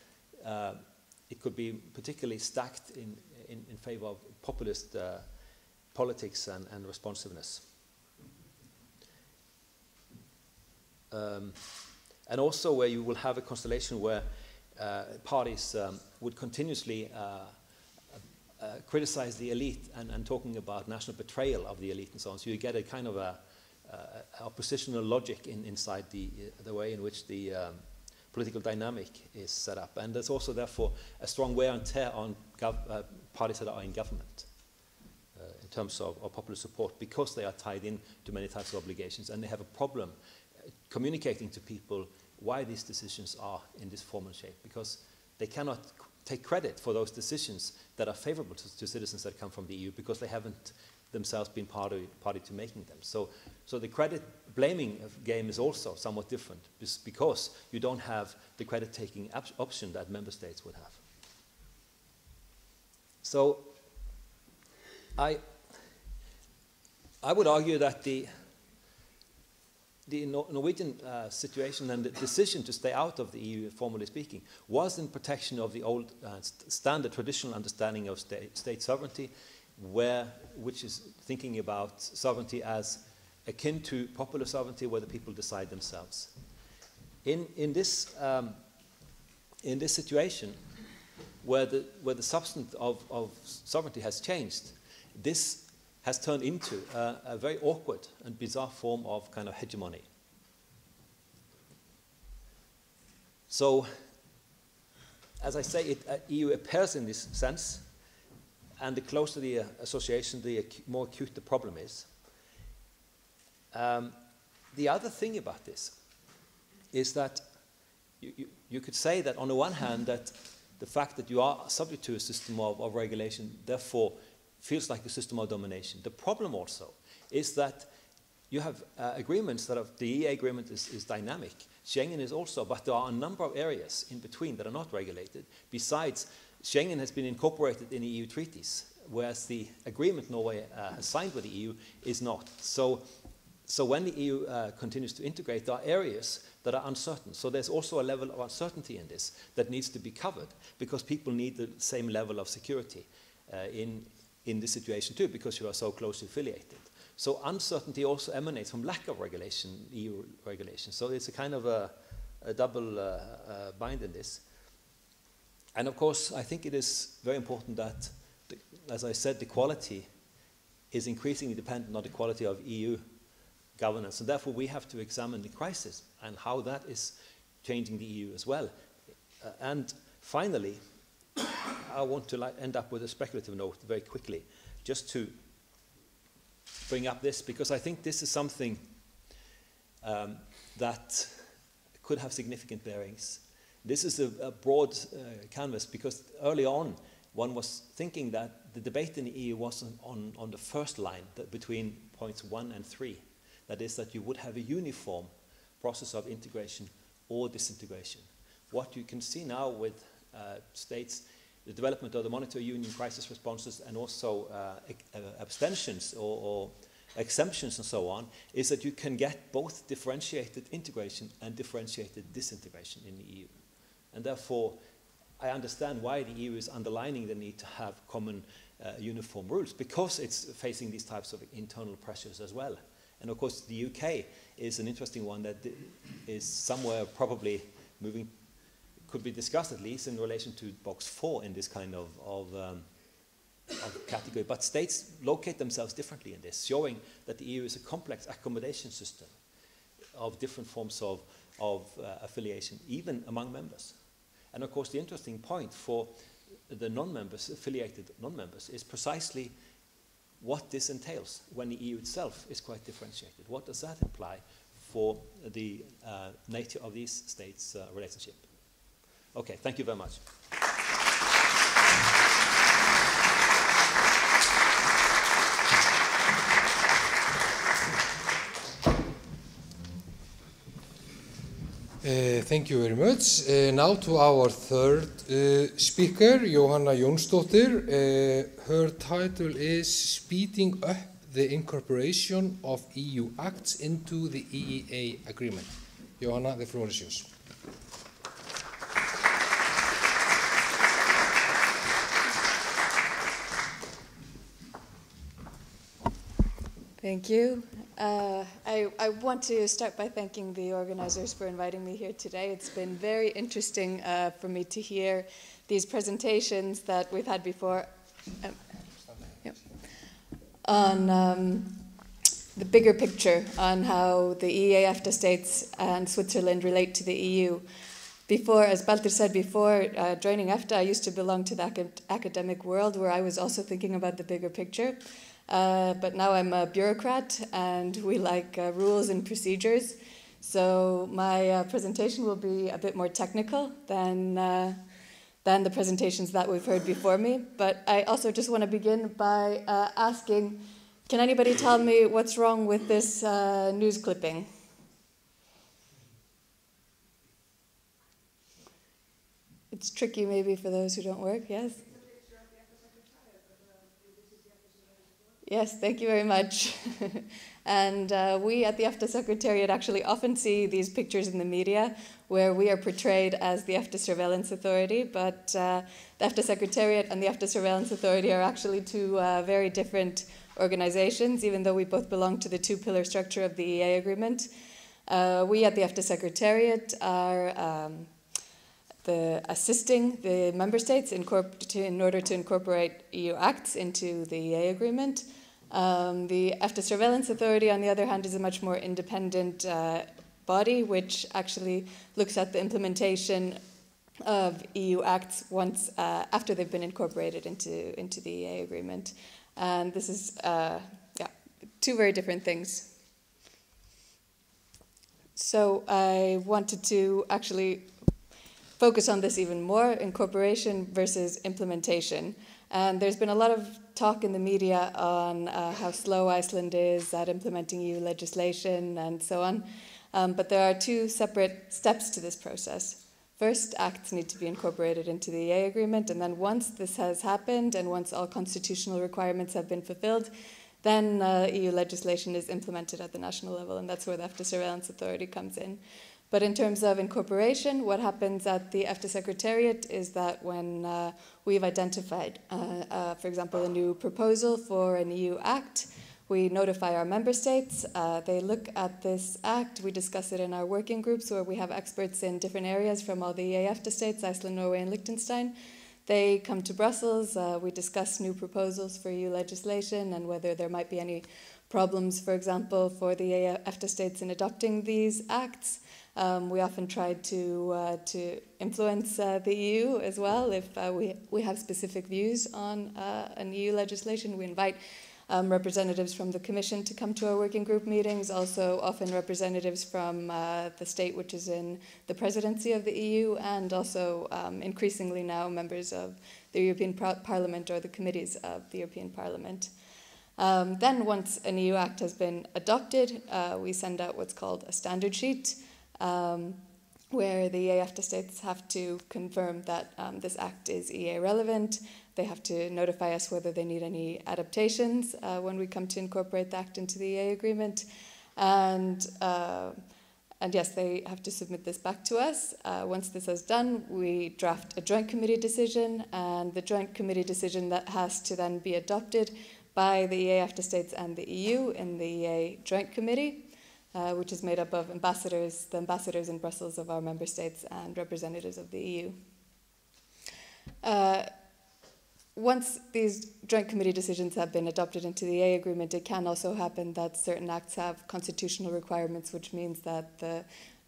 it could be particularly stacked in favor of populist politics and responsiveness. And also where you will have a constellation where parties would continuously criticize the elite and talking about national betrayal of the elite and so on. So you get a kind of oppositional logic inside the way in which the political dynamic is set up. And there's also, therefore, a strong wear and tear on parties that are in government in terms of popular support, because they are tied in to many types of obligations, and they have a problem communicating to people why these decisions are in this form and shape, because they cannot take credit for those decisions that are favorable to citizens that come from the EU, because they haven't themselves been party to making them. So the credit blaming game is also somewhat different, because you don't have the credit taking option that member states would have. So I would argue that the Norwegian situation and the decision to stay out of the EU, formally speaking, was in protection of the old standard traditional understanding of state sovereignty, which is thinking about sovereignty as akin to popular sovereignty, where the people decide themselves. In this situation, where the substance of sovereignty has changed, this has turned into a very awkward and bizarre form of kind of hegemony. So, as I say, EU appears in this sense, and the closer the association, the more acute the problem is. The other thing about this is that you could say that on the one hand that the fact that you are subject to a system of regulation therefore feels like a system of domination. The problem also is that you have agreements that the EEA agreement is dynamic. Schengen is also, but there are a number of areas in between that are not regulated. Besides, Schengen has been incorporated in EU treaties, whereas the agreement Norway has signed with the EU is not. So So when the EU continues to integrate, there are areas that are uncertain. So there's also a level of uncertainty in this that needs to be covered, because people need the same level of security in this situation too, because you are so closely affiliated. So uncertainty also emanates from lack of regulation, EU regulation. So it's a kind of a double bind in this. And of course, I think it is very important that, as I said, the quality is increasingly dependent on the quality of EU governance. And therefore, we have to examine the crisis and how that is changing the EU as well. And finally, I want to end up with a speculative note very quickly, just to bring up this, because I think this is something that could have significant bearings. This is a broad canvas, because early on, one was thinking that the debate in the EU was on the first line, between points 1 and 3. That is, that you would have a uniform process of integration or disintegration. What you can see now with states, the development of the monetary union, crisis responses, and also abstentions or exemptions and so on, is that you can get both differentiated integration and differentiated disintegration in the EU. And therefore, I understand why the EU is underlining the need to have common uniform rules, because it's facing these types of internal pressures as well. And of course, the UK is an interesting one that is somewhere probably moving, could be discussed at least in relation to box 4 in this kind of category. But states locate themselves differently in this, showing that the EU is a complex accommodation system of different forms of affiliation, even among members. And of course, the interesting point for the non-members, affiliated non-members, is precisely what this entails when the EU itself is quite differentiated. What does that imply for the nature of these states' relationship? Okay, thank you very much. Thank you very much. Now to our third speaker, Jóhanna Jónsdóttir. Her title is Speeding Up the Incorporation of EU Acts into the EEA Agreement. Jóhanna, the floor is yours. Thank you. I want to start by thanking the organizers for inviting me here today. It's been very interesting for me to hear these presentations that we've had before on the bigger picture on how the EEA-EFTA states and Switzerland relate to the EU. Before, as Baldur said before, joining EFTA, I used to belong to the academic world where I was also thinking about the bigger picture. But now I'm a bureaucrat, and we like rules and procedures. So my presentation will be a bit more technical than the presentations that we've heard before me. But I also just want to begin by asking, can anybody tell me what's wrong with this news clipping? It's tricky maybe for those who don't work, yes? Yes, thank you very much. And we at the EFTA Secretariat actually often see these pictures in the media where we are portrayed as the EFTA Surveillance Authority, but the EFTA Secretariat and the EFTA Surveillance Authority are actually two very different organizations, even though we both belong to the two-pillar structure of the EEA agreement. We at the EFTA Secretariat are assisting the member states in order to incorporate EU acts into the EEA agreement. The EFTA Surveillance Authority, on the other hand, is a much more independent body, which actually looks at the implementation of EU acts once after they've been incorporated into the EEA agreement. And this is two very different things. So I wanted to actually focus on this even more, incorporation versus implementation. And there's been a lot of talk in the media on how slow Iceland is at implementing EU legislation and so on. But there are two separate steps to this process. First, acts need to be incorporated into the EEA agreement, and then once this has happened and once all constitutional requirements have been fulfilled, then EU legislation is implemented at the national level, and that's where the EFTA Surveillance Authority comes in. But in terms of incorporation, what happens at the EFTA Secretariat is that when we've identified, for example, a new proposal for an EU act, we notify our member states. They look at this act. We discuss it in our working groups where we have experts in different areas from all the EEA-EFTA states, Iceland, Norway, and Liechtenstein. They come to Brussels. We discuss new proposals for EU legislation and whether there might be any problems, for example, for the EEA-EFTA states in adopting these acts. We often try to influence the EU as well. If we have specific views on an EU legislation, we invite representatives from the Commission to come to our working group meetings, also often representatives from the state which is in the presidency of the EU, and also increasingly now members of the European Parliament or the committees of the European Parliament. Then once an EU act has been adopted, we send out what's called a standard sheet, where the EEA-EFTA states have to confirm that this act is EEA relevant. They have to notify us whether they need any adaptations when we come to incorporate the act into the EEA agreement. And yes, they have to submit this back to us. Once this is done, we draft a joint committee decision, and the joint committee decision that has to then be adopted by the EEA-EFTA states and the EU in the EEA Joint Committee, which is made up of ambassadors, the ambassadors in Brussels of our member states and representatives of the EU. Once these joint committee decisions have been adopted into the EEA agreement, it can also happen that certain acts have constitutional requirements, which means that the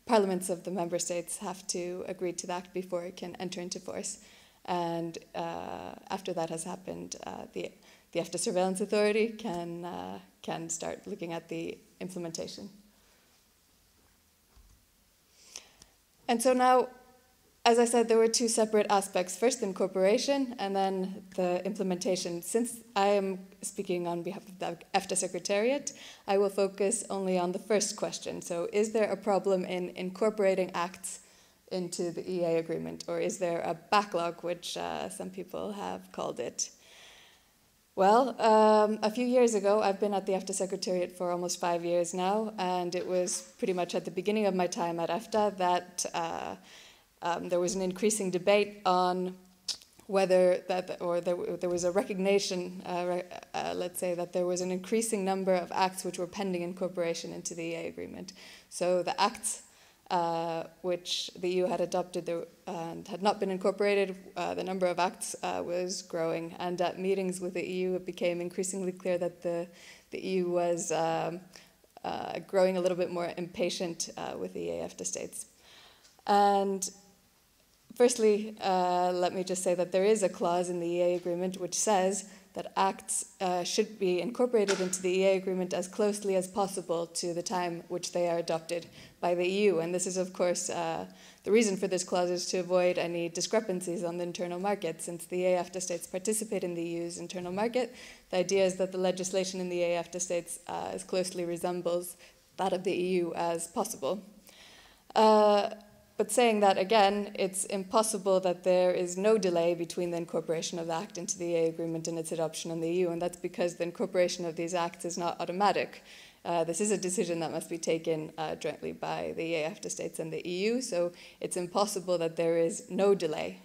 parliaments of the member states have to agree to the act before it can enter into force. And after that has happened, the EFTA Surveillance Authority can start looking at the implementation. And so now, as I said, there were two separate aspects. First, the incorporation, and then the implementation. Since I am speaking on behalf of the EFTA Secretariat, I will focus only on the first question. So, is there a problem in incorporating acts into the EEA agreement, or is there a backlog, which some people have called it? Well, a few years ago, I've been at the EFTA Secretariat for almost 5 years now, and it was pretty much at the beginning of my time at EFTA that there was an increasing debate on whether that, or there was a recognition, let's say, that there was an increasing number of acts which were pending incorporation into the EEA agreement. So the acts which the EU had adopted and had not been incorporated, the number of acts was growing. And at meetings with the EU, it became increasingly clear that the EU was growing a little bit more impatient with the EEA-EFTA states. And firstly, let me just say that there is a clause in the EEA agreement which says that acts should be incorporated into the EEA agreement as closely as possible to the time which they are adopted by the EU. And this is, of course, the reason for this clause is to avoid any discrepancies on the internal market. Since the EEA-EFTA states participate in the EU's internal market, the idea is that the legislation in the EEA-EFTA states as closely resembles that of the EU as possible. But saying that again, it's impossible that there is no delay between the incorporation of the Act into the EEA agreement and its adoption in the EU, and that's because the incorporation of these acts is not automatic. This is a decision that must be taken jointly by the EEA-EFTA states and the EU, so it's impossible that there is no delay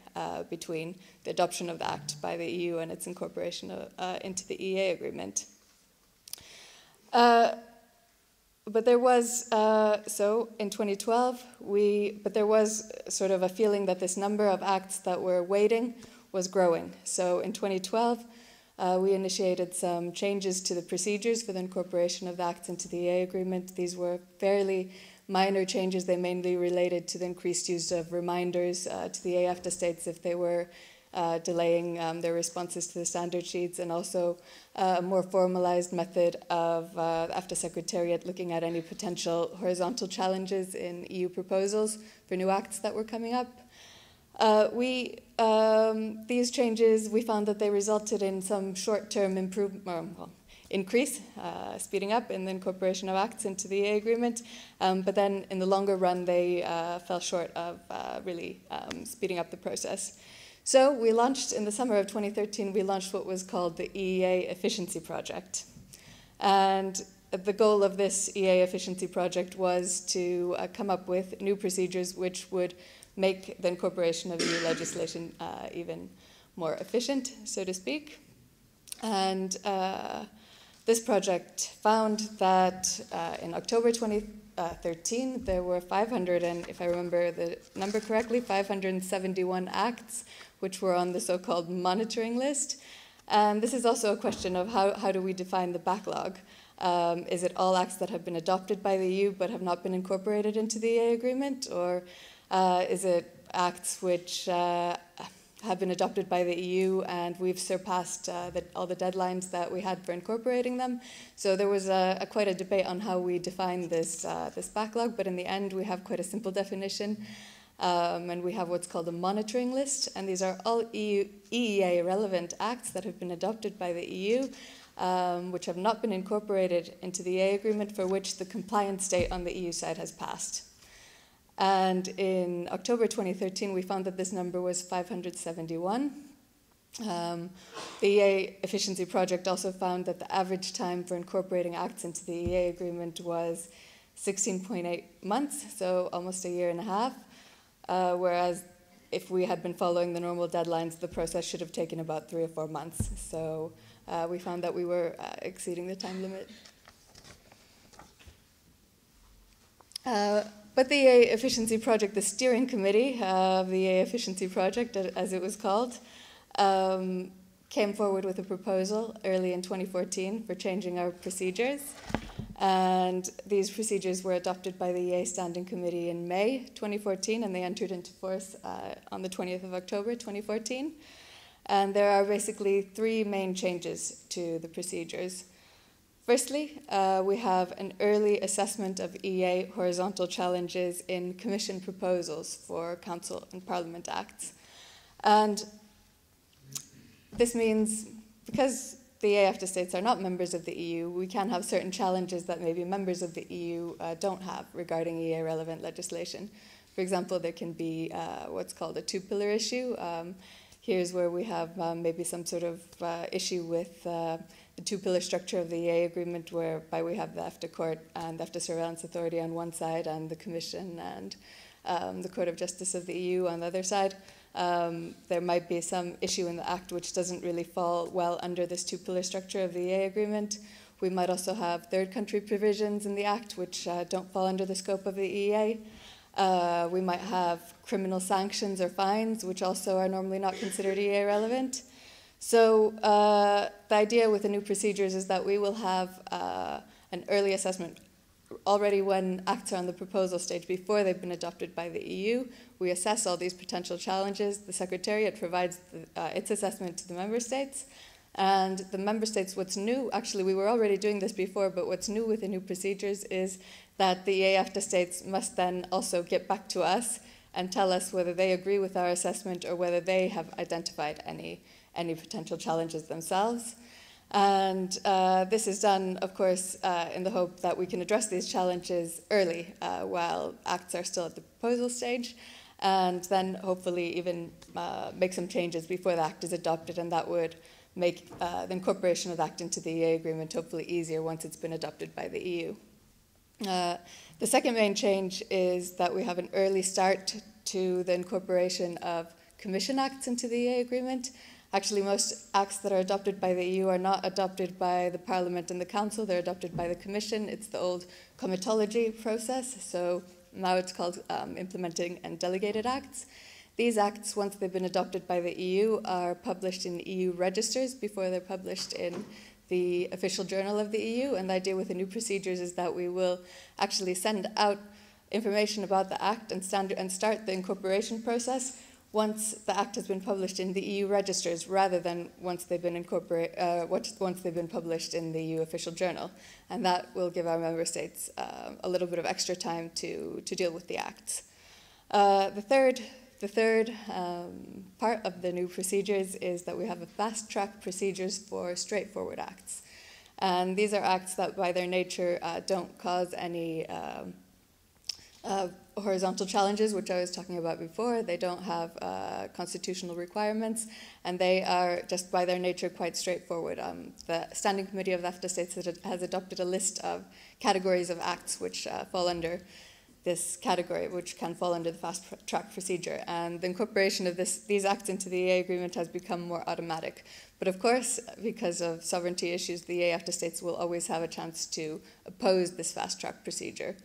between the adoption of the Act by the EU and its incorporation into the EEA agreement. But there was, so in 2012, but there was sort of a feeling that this number of acts that were waiting was growing. So in 2012, we initiated some changes to the procedures for the incorporation of the acts into the EEA agreement. These were fairly minor changes. They mainly related to the increased use of reminders to the EEA-EFTA states if they were delaying their responses to the standard sheets, and also a more formalized method of the EFTA Secretariat looking at any potential horizontal challenges in EU proposals for new acts that were coming up. These changes, we found that they resulted in some short-term increase, speeding up in the incorporation of acts into the EEA agreement, but then in the longer run they fell short of really speeding up the process. So we launched, in the summer of 2013, we launched what was called the EEA Efficiency Project. And the goal of this EA efficiency project was to come up with new procedures which would make the incorporation of EU legislation even more efficient, so to speak. And this project found that in October 2013, there were 500, and if I remember the number correctly, 571 acts which were on the so-called monitoring list. And this is also a question of how do we define the backlog? Is it all acts that have been adopted by the EU but have not been incorporated into the EA agreement? Or is it acts which have been adopted by the EU and we've surpassed all the deadlines that we had for incorporating them? So there was quite a debate on how we define this backlog, but in the end we have quite a simple definition. And we have what's called a monitoring list, and these are all EEA relevant acts that have been adopted by the EU, which have not been incorporated into the EA agreement, for which the compliance date on the EU side has passed. And in October 2013, we found that this number was 571. The EA efficiency project also found that the average time for incorporating acts into the EA agreement was 16.8 months, so almost a year and a half. Whereas if we had been following the normal deadlines, the process should have taken about 3 or 4 months. So we found that we were exceeding the time limit. But the EA Efficiency Project, the steering committee of the EA Efficiency Project, as it was called, came forward with a proposal early in 2014 for changing our procedures. And these procedures were adopted by the EA Standing Committee in May 2014, and they entered into force on the 20th of October 2014. And there are basically 3 main changes to the procedures. Firstly, we have an early assessment of EA horizontal challenges in Commission proposals for Council and Parliament acts. And this means, because the EFTA states are not members of the EU, we can have certain challenges that maybe members of the EU don't have regarding EA relevant legislation. For example, there can be what's called a 2-pillar issue. Here's where we have maybe some sort of issue with the 2-pillar structure of the EA agreement, whereby we have the EFTA Court and the EFTA Surveillance Authority on one side, and the Commission and the Court of Justice of the EU on the other side. There might be some issue in the Act which doesn't really fall well under this 2-pillar structure of the EA agreement. We might also have third country provisions in the Act which don't fall under the scope of the EEA. We might have criminal sanctions or fines which also are normally not considered EEA relevant. So the idea with the new procedures is that we will have an early assessment already when acts are on the proposal stage before they've been adopted by the EU. We assess all these potential challenges. The Secretariat provides its assessment to the member states. And the member states, what's new, actually we were already doing this before, but what's new with the new procedures is that the EFTA states must then also get back to us and tell us whether they agree with our assessment or whether they have identified any potential challenges themselves. And this is done, of course, in the hope that we can address these challenges early while acts are still at the proposal stage, and then hopefully even make some changes before the act is adopted, and that would make the incorporation of the act into the EA agreement hopefully easier once it's been adopted by the EU. The second main change is that we have an early start to the incorporation of Commission acts into the EA agreement. Actually, most acts that are adopted by the EU are not adopted by the Parliament and the Council, they're adopted by the Commission. It's the old comitology process, so now it's called implementing and delegated acts. These acts, once they've been adopted by the EU, are published in EU registers before they're published in the official journal of the EU, and the idea with the new procedures is that we will actually send out information about the act and start the incorporation process once the act has been published in the EU registers, rather than once they've been published in the EU official journal, and that will give our member states a little bit of extra time to deal with the acts. The third part of the new procedures is that we have a fast-track procedures for straightforward acts, and these are acts that, by their nature, don't cause any horizontal challenges, which I was talking about before. They don't have constitutional requirements, and they are, just by their nature, quite straightforward. The Standing Committee of the EFTA states has adopted a list of categories of acts which fall under this category, which can fall under the fast-track procedure. And the incorporation of these acts into the EEA agreement has become more automatic. But of course, because of sovereignty issues, the EEA states will always have a chance to oppose this fast-track procedure.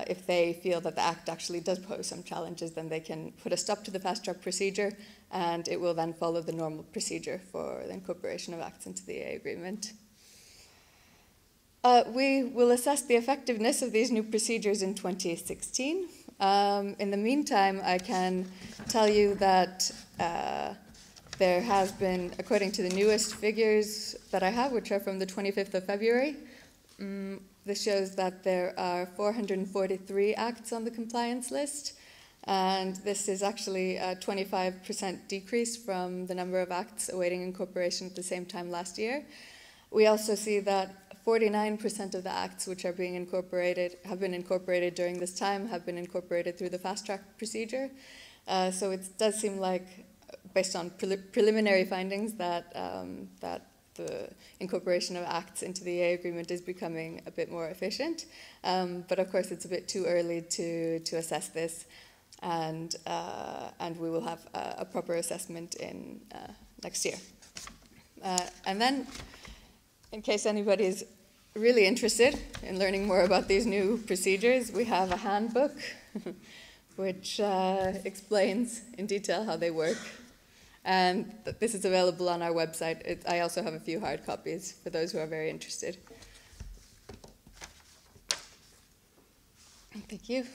If they feel that the act actually does pose some challenges, then they can put a stop to the fast-track procedure, and it will then follow the normal procedure for the incorporation of acts into the EEA agreement. We will assess the effectiveness of these new procedures in 2016. In the meantime, I can tell you that there has been, according to the newest figures that I have, which are from the 25th of February, this shows that there are 443 acts on the compliance list, and this is actually a 25% decrease from the number of acts awaiting incorporation at the same time last year. We also see that 49% of the acts which are being incorporated, have been incorporated during this time, have been incorporated through the fast-track procedure. So it does seem like, based on preliminary findings, that the incorporation of acts into the EEA agreement is becoming a bit more efficient. But of course, it's a bit too early to assess this, and we will have a proper assessment in next year. And then, in case anybody is really interested in learning more about these new procedures, we have a handbook which explains in detail how they work. And this is available on our website. I also have a few hard copies for those who are very interested. Thank you.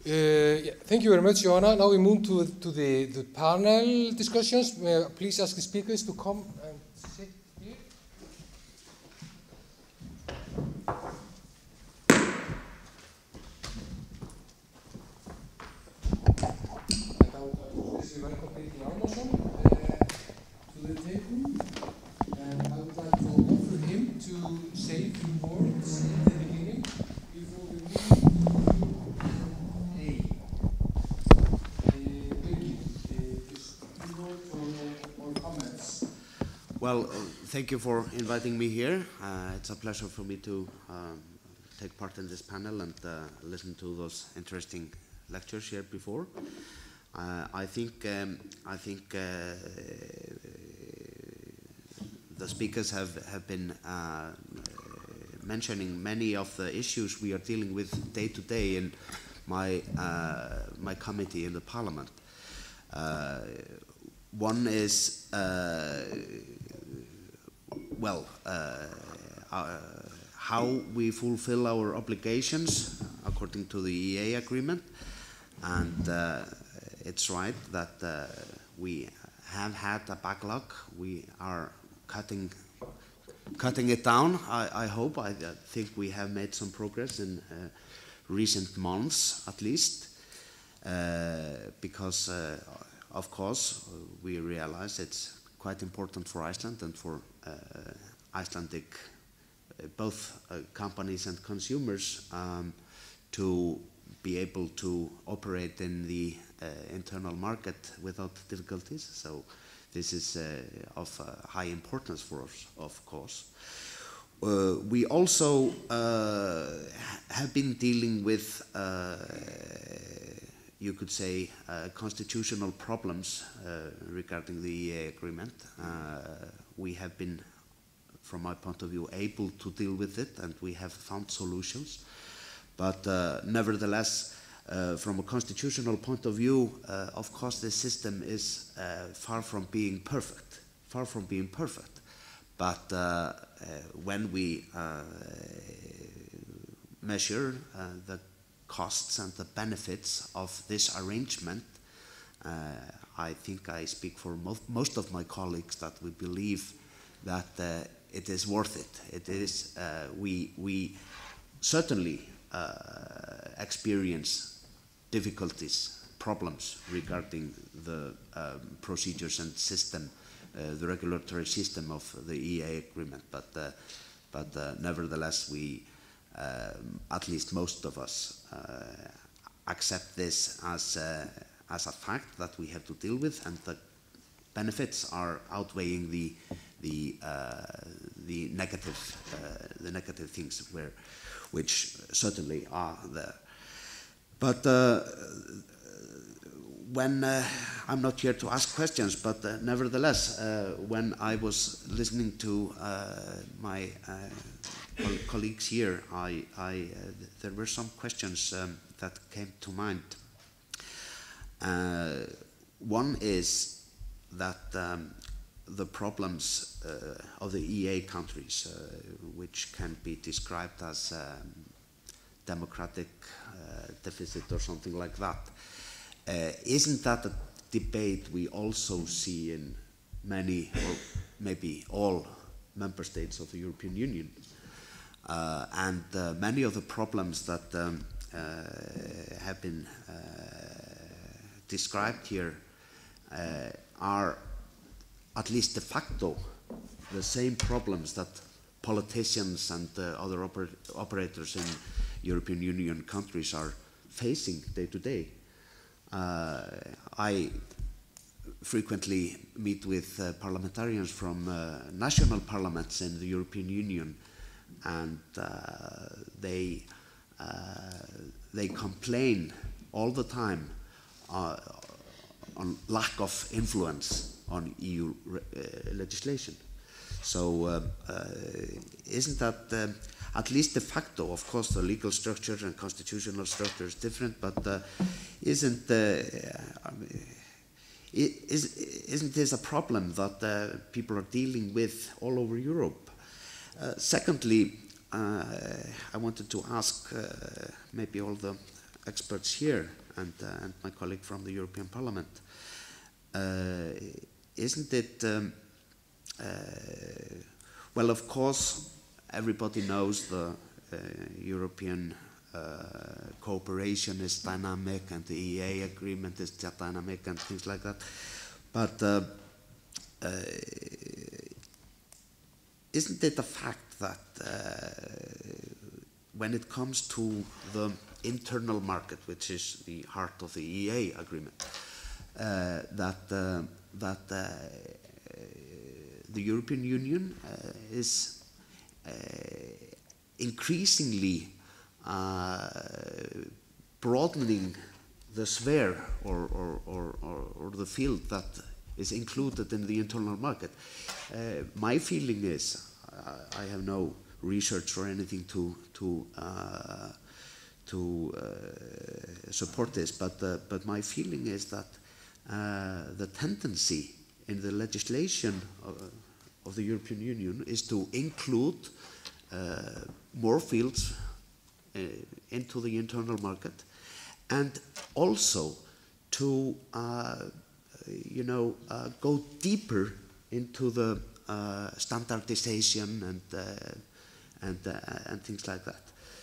Yeah, thank you very much, Joanna. Now we move to the panel discussions. May I please ask the speakers to come and sit here. And I would like to welcome Mikil to the table. And I would like to offer him to say a few words in the beginning before we move. Well, thank you for inviting me here. It's a pleasure for me to take part in this panel and listen to those interesting lectures here before. I think the speakers have been mentioning many of the issues we are dealing with day to day in my committee in the Parliament. One is how we fulfill our obligations according to the EEA agreement, and it's right that we have had a backlog. We are cutting it down. I hope. I think we have made some progress in recent months, at least, because of course we realize it's quite important for Iceland and for Icelandic both companies and consumers to be able to operate in the internal market without difficulties. So this is of high importance for us, of course. We also have been dealing with, you could say, constitutional problems regarding the EEA agreement. We have been, from my point of view, able to deal with it, and we have found solutions. But nevertheless, from a constitutional point of view, of course, the system is far from being perfect. But when we measure the costs and the benefits of this arrangement, I think I speak for most of my colleagues that we believe that it is worth it. It is. We certainly experience difficulties, problems regarding the procedures and system, the regulatory system of the EEA agreement. But nevertheless, we, at least most of us, accept this as a fact that we have to deal with, and the benefits are outweighing the negative things which certainly are there. But when I'm not here to ask questions, but nevertheless, when I was listening to my colleagues here, there were some questions that came to mind. One is that the problems of the EEA countries, which can be described as democratic deficit or something like that, isn't that a debate we also see in many, or maybe all, member states of the European Union? And many of the problems that have been described here are, at least de facto, the same problems that politicians and other operators in European Union countries are facing day to day. I frequently meet with parliamentarians from national parliaments in the European Union, and they complain all the time on lack of influence on EU legislation. So isn't that, at least de facto, of course the legal structure and constitutional structure is different, but isn't this a problem that people are dealing with all over Europe? Secondly, I wanted to ask maybe all the experts here and my colleague from the European Parliament, isn't it, well, of course, everybody knows the European cooperation is dynamic and the EEA agreement is dynamic and things like that. But isn't it a fact that when it comes to the internal market, which is the heart of the EEA agreement, that the European Union is increasingly broadening the sphere or the field that is included in the internal market? My feeling is, I have no research or anything to support this, but my feeling is that the tendency in the legislation of the European Union is to include more fields into the internal market, and also to go deeper into the standardization and things like that.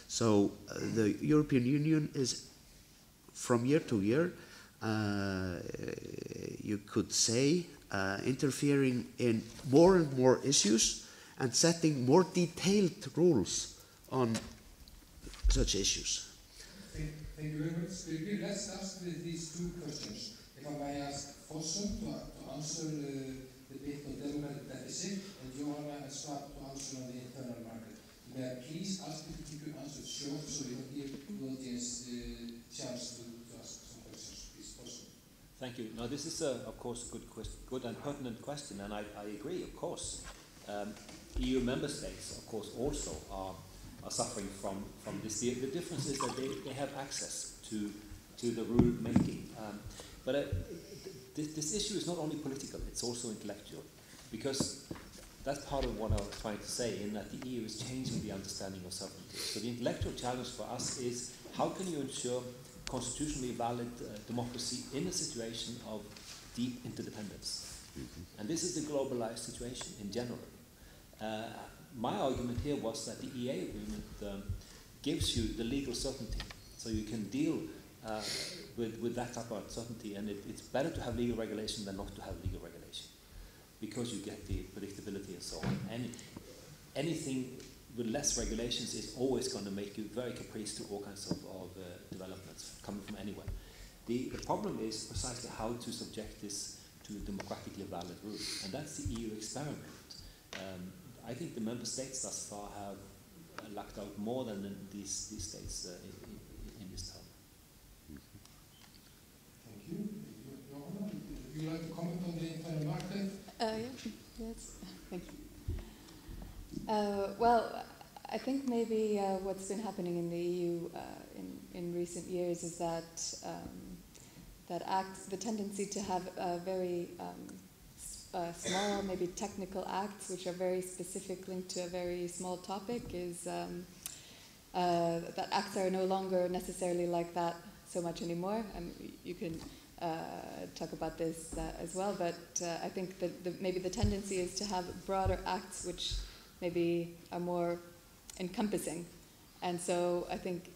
So the European Union is, from year to year, you could say, interfering in more and more issues and setting more detailed rules on such issues. Thank you very much. Let's start with these two questions. If I may ask Fossum to answer the bit on democratic deficit, and Johanna and Schwab to answer on the internal market. May I please ask you to keep your answers short so we can give the audience a chance to ask some questions. Please, Fossum. Thank you. Now, this is, of course, a good and pertinent question, and I agree, of course. EU member states, of course, also are suffering from this. The difference is that they have access to the rule making. But this issue is not only political, it's also intellectual, because that's part of what I was trying to say, in that the EU is changing the understanding of sovereignty. So the intellectual challenge for us is, how can you ensure constitutionally valid democracy in a situation of deep interdependence? And this is the globalized situation in general. My argument here was that the EEA agreement gives you the legal certainty, so you can deal with that type of uncertainty, and it's better to have legal regulation than not to have legal regulation, because you get the predictability and so on. Anything with less regulations is always going to make you very capricious to all kinds of developments coming from anywhere. The problem is precisely how to subject this to democratically valid rules, and that's the EU experiment. I think the member states thus far have lucked out more than these states in this term. Thank you. Johanna, would you like to comment on the internal market? Yes. Thank you. Well, I think maybe what's been happening in the EU in recent years is that the tendency to have very small, maybe technical acts, which are very specific, linked to a very small topic, is that acts are no longer necessarily like that so much anymore. You can talk about this as well, but I think that maybe the tendency is to have broader acts which maybe are more encompassing. And so I think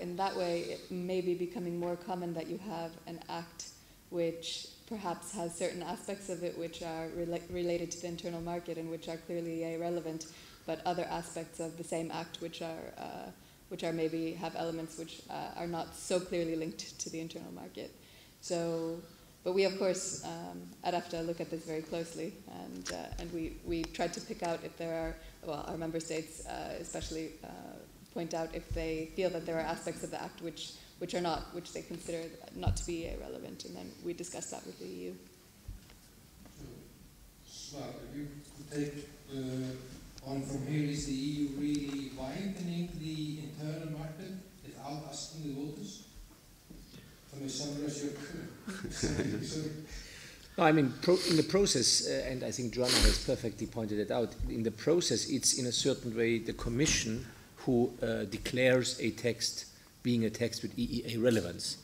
in that way it may be becoming more common that you have an act which perhaps has certain aspects of it which are related to the internal market and which are clearly relevant, but other aspects of the same act which are maybe have elements which are not so clearly linked to the internal market. So, but we of course at EFTA look at this very closely, and we try to pick out if there are, well, our member states especially point out if they feel that there are aspects of the act which they consider not to be relevant, and then we discuss that with the EU. So, if you could take on from here, is the EU really widening the internal market without asking the voters? No, I mean, in the process, and I think Joanna has perfectly pointed it out, in the process it's in a certain way the Commission who declares a text being a text with EEA relevance.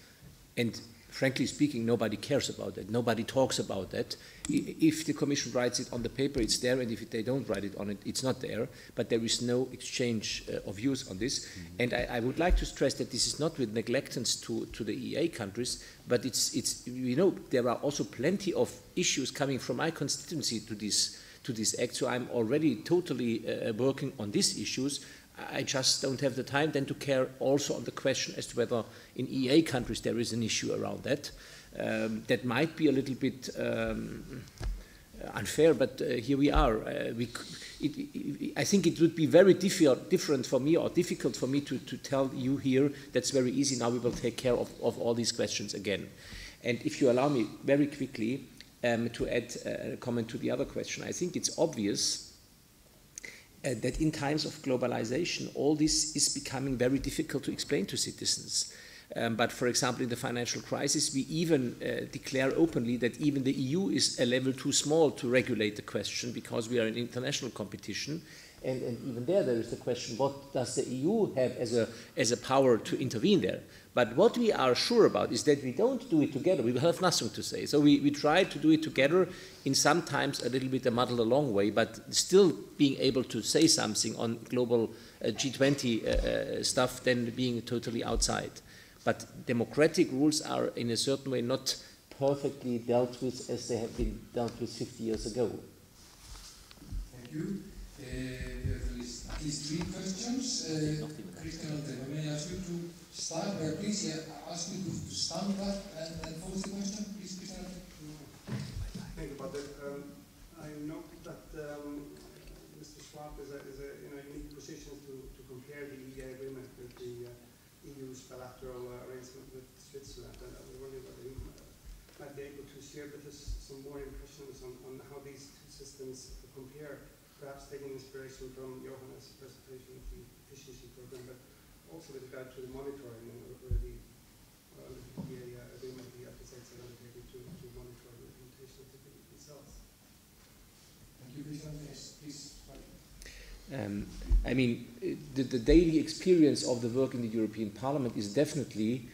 And frankly speaking, nobody cares about that. Nobody talks about that. If the Commission writes it on the paper, it's there, and if they don't write it on it, it's not there. But there is no exchange of views on this. Mm-hmm. And I would like to stress that this is not with neglectance to the EEA countries, but it's you know, there are also plenty of issues coming from my constituency to this act. So I'm already totally working on these issues. I just don't have the time then to care also on the question as to whether in EEA countries there is an issue around that. That might be a little bit unfair, but here we are. I think it would be very different for me, or difficult for me to tell you here that's very easy, now we will take care of all these questions again. And if you allow me very quickly to add a comment to the other question, I think it's obvious that in times of globalization, all this is becoming very difficult to explain to citizens. But for example, in the financial crisis, we even declare openly that even the EU is a level too small to regulate the question, because we are in international competition. And even there is the question, what does the EU have as a power to intervene there? But what we are sure about is that we don't do it together. We will have nothing to say. So we try to do it together in sometimes a little bit a muddled along way, but still being able to say something on global G20 stuff than being totally outside. But democratic rules are in a certain way not perfectly dealt with as they have been dealt with 50 years ago. Thank you. We have at least 3 questions. Christian, may I ask you to start? Please ask you to stand up and pose the question. Please, Christian. Thank you about that. I note that Mr. Schwab is in a unique position to compare the EEA agreement with the EU's bilateral arrangement with Switzerland. And I was wondering whether you might be able to share with us some more impressions on how these two systems compare, perhaps taking inspiration from Johanna's presentation of the efficiency program, but also with regard to the monitoring and where the EEA agreement the United States are undertaking to monitor the implementation of the agreement themselves. Thank you, Christian. Yes, please. I mean, the daily experience of the work in the European Parliament is definitely,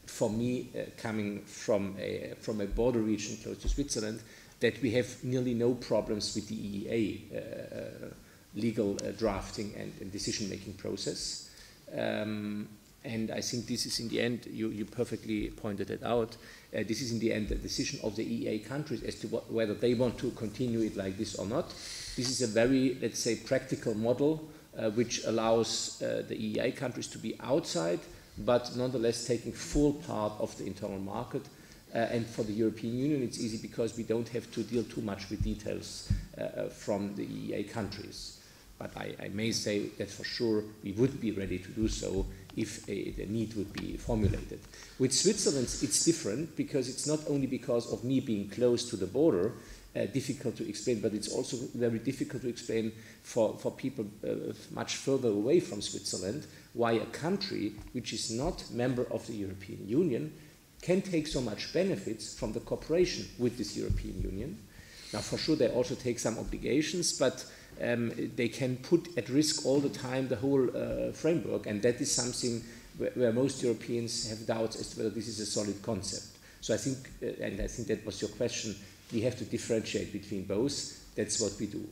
for me, coming from a border region close to Switzerland, that we have nearly no problems with the EEA legal drafting and decision-making process. And And I think this is in the end, you perfectly pointed it out, this is in the end the decision of the EEA countries as to whether they want to continue it like this or not. This is a very, let's say, practical model which allows the EEA countries to be outside, but nonetheless taking full part of the internal market. And for the European Union, it's easy because we don't have to deal too much with details from the EEA countries. But I may say that for sure we would be ready to do so if the need would be formulated. With Switzerland, it's different because it's not only because of me being close to the border, difficult to explain, but it's also very difficult to explain for people much further away from Switzerland why a country which is not member of the European Union can take so much benefits from the cooperation with this European Union. Now, for sure, they also take some obligations, but they can put at risk all the time the whole framework, and that is something where most Europeans have doubts as to whether this is a solid concept. So I think, and I think that was your question, we have to differentiate between both. That's what we do.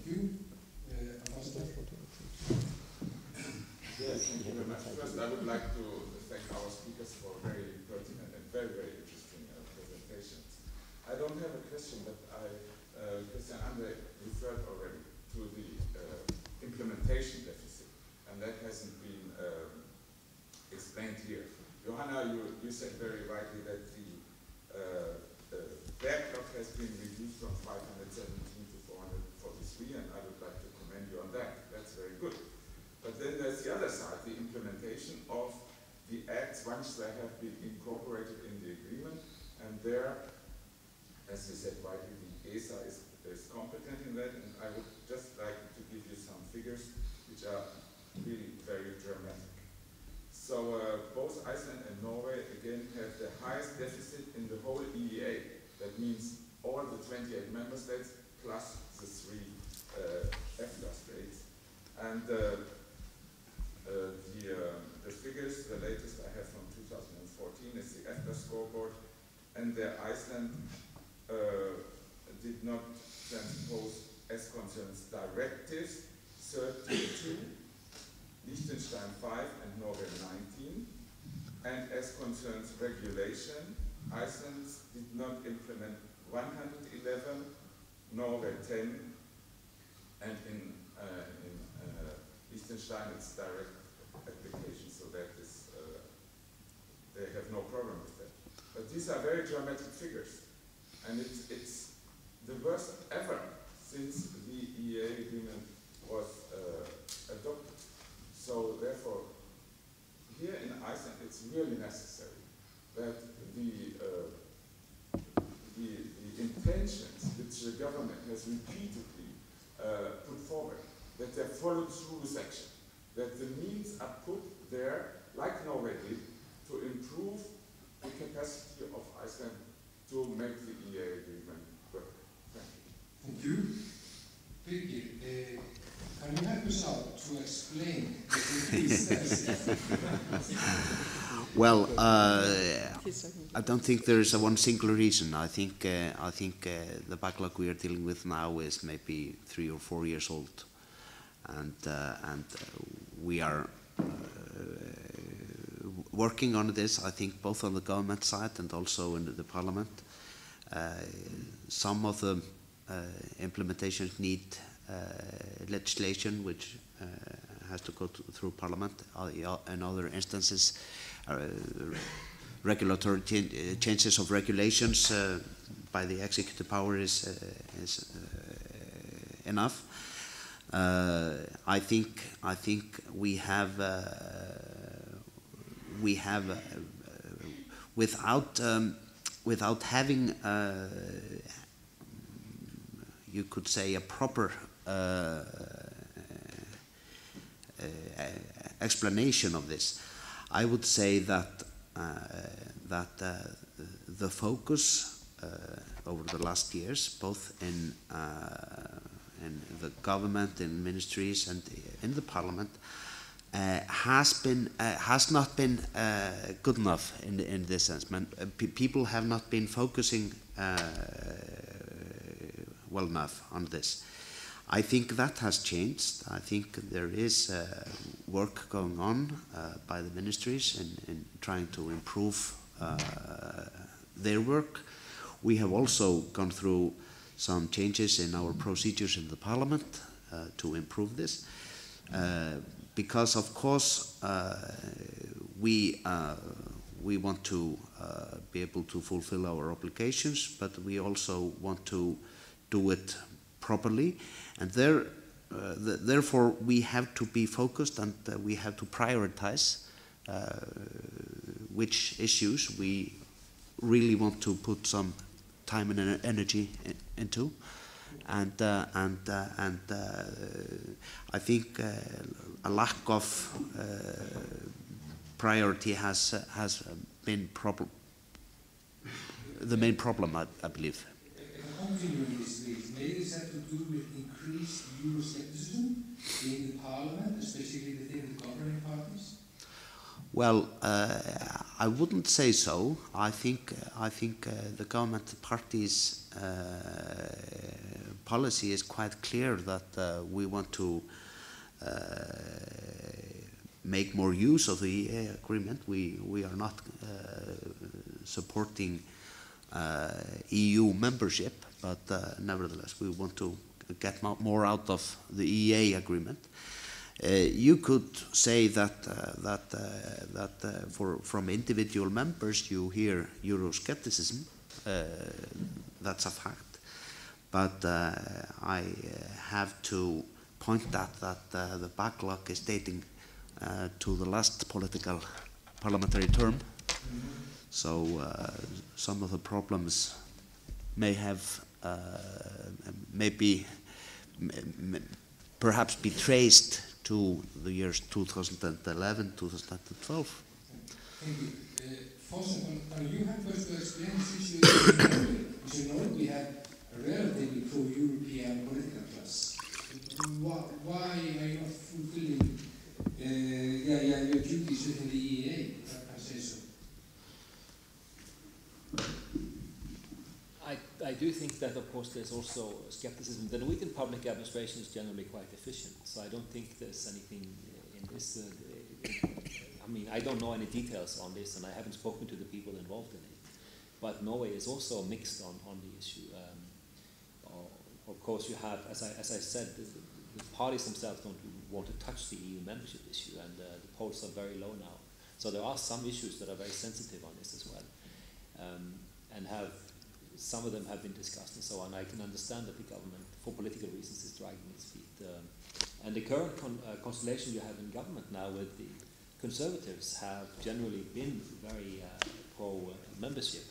Thank you. Yes, thank you very much. First, I would like to thank our speakers for very pertinent and very, very interesting presentations. I don't have a question, but Christian Andre referred already to the implementation deficit, and that hasn't been explained here. Johanna, you said very rightly that the backlog has been reduced from 517 to 443, and I would like to commend you on that. That's very good. But then there's the other side, the implementation of the acts once they have been incorporated in the agreement, and there, as you said rightly, the ESA is competent in that, and I would just like to give you some figures which are really very dramatic. So both Iceland and Norway again have the highest deficit in the whole EEA. That means all the 28 member states plus the 3 EFTA states. And the figures, the latest I have from 2014 is the EFTA scoreboard, and there Iceland did not transpose as concerns directives 32, Liechtenstein 5 and Norway 19, and as concerns regulation, Iceland did not implement 111, Norway 10, and in Liechtenstein it's direct application, so that is, they have no problem with that. But these are very dramatic figures, and it's the worst ever since the EEA agreement was adopted. So therefore, here in Iceland, it's really necessary that the intentions which the government has repeatedly put forward, that they follow through this action, that the means are put there, like Norway did, to improve the capacity of Iceland to make the EEA agreement work. Thank you. Thank you. Birgir, can you help us out to explain the increased Well, I don't think there is one single reason. I think the backlog we are dealing with now is maybe 3 or 4 years old, and we are working on this. I think both on the government side and also in the parliament. Some of the implementations need legislation which has to go through parliament. In other instances, regulatory changes of regulations by the executive power is enough. I think we have without having you could say a proper explanation of this. I would say that the focus over the last years, both in the government, in ministries, and in the parliament, has not been good enough in this sense. People have not been focusing well enough on this. I think that has changed. I think there is work going on by the ministries in trying to improve their work. We have also gone through some changes in our procedures in the Parliament to improve this. Because of course we want to be able to fulfill our obligations, but we also want to do it properly, and therefore we have to be focused, and we have to prioritize which issues we really want to put some time and energy into, and I think a lack of priority has been the main problem, I believe. Continuing this, please. May this have to do with increased Euroscepticism in the Parliament, especially within the governing parties? Well, I wouldn't say so. I think the government party's policy is quite clear that we want to make more use of the EEA agreement. We are not supporting EU membership, but nevertheless we want to get more out of the EEA agreement. You could say that from individual members you hear Euroscepticism. That's a fact, but I have to point out that the backlog is dating to the last parliamentary term. So some of the problems may have perhaps be traced to the years 2011, 2012. Thank you. You have first to explain the situation in Norway. As you know, we have a relatively pro-European political class. Why are you not fulfilling your duties within the EEA, if I can say so? I do think that, of course, there's also skepticism. The Norwegian public administration is generally quite efficient, so I don't think there's anything in this. I mean, I don't know any details on this, and I haven't spoken to the people involved in it. But Norway is also mixed on the issue. Of course, you have, as I said, the parties themselves don't want to touch the EU membership issue, and the polls are very low now. So there are some issues that are very sensitive on this as well, and some of them have been discussed and so on. I can understand that the government, for political reasons, is dragging its feet. And the current constellation you have in government now with the Conservatives have generally been very pro-membership.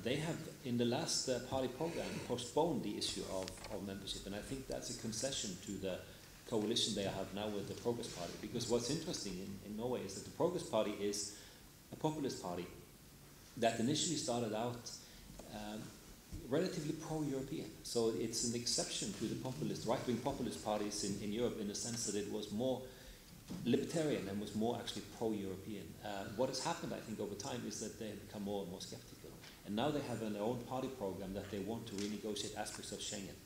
They have, in the last party program, postponed the issue of membership, and I think that's a concession to the coalition they have now with the Progress Party. Because what's interesting in Norway is that the Progress Party is a populist party that initially started out relatively pro-European. So it's an exception to the populist, right-wing populist parties in Europe, in the sense that it was more libertarian and was more actually pro-European. What has happened, I think, over time is that they have become more and more skeptical. And now they have their own party program that they want to renegotiate aspects of Schengen.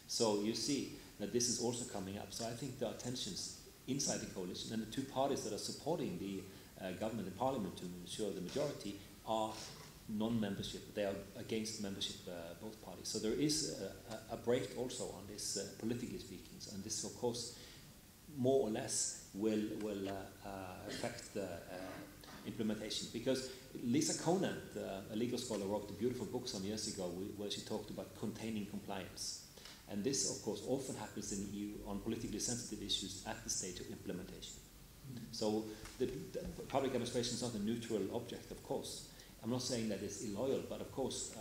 So you see that this is also coming up. So I think there are tensions inside the coalition, and the two parties that are supporting the government and parliament to ensure the majority are non-membership. They are against membership, both parties. So there is a break also on this, politically speaking, and this, of course, more or less will affect the implementation. Because Lisa Conant, a legal scholar, wrote a beautiful book some years ago where she talked about containing compliance. And this, of course, often happens in the EU on politically sensitive issues at the stage of implementation. So the public administration is not a neutral object, of course. I'm not saying that it's illoyal, but of course,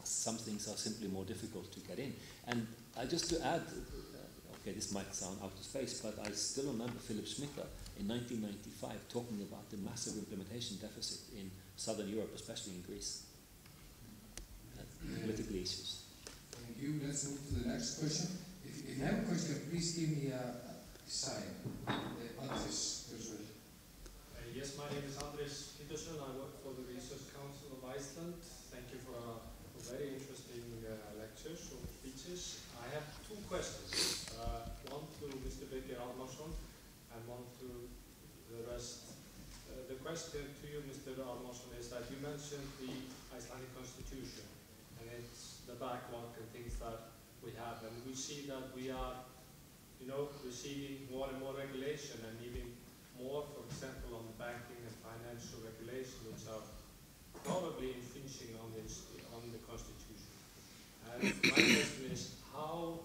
some things are simply more difficult to get in. And just to add, okay, this might sound out of space, but I still remember Philip Schmitter in 1995 talking about the massive implementation deficit in Southern Europe, especially in Greece. Political issues. Thank you. Let's move to the next question. If you have a question, please give me a sign. Andreas, yes, my name is Andreas Schwab. I work for the Research Council of Iceland. Thank you for very interesting lectures or speeches. I have questions. One to Mr. Birgir Ármannsson and one to the rest. The question to you, Mr. Ármannsson, is that you mentioned the Icelandic constitution, and it's the backlog and things that we have, and we see that we are, receiving more and more regulation, and even more, for example, on banking and financial regulation, which are probably infringing on the constitution. And my question is, how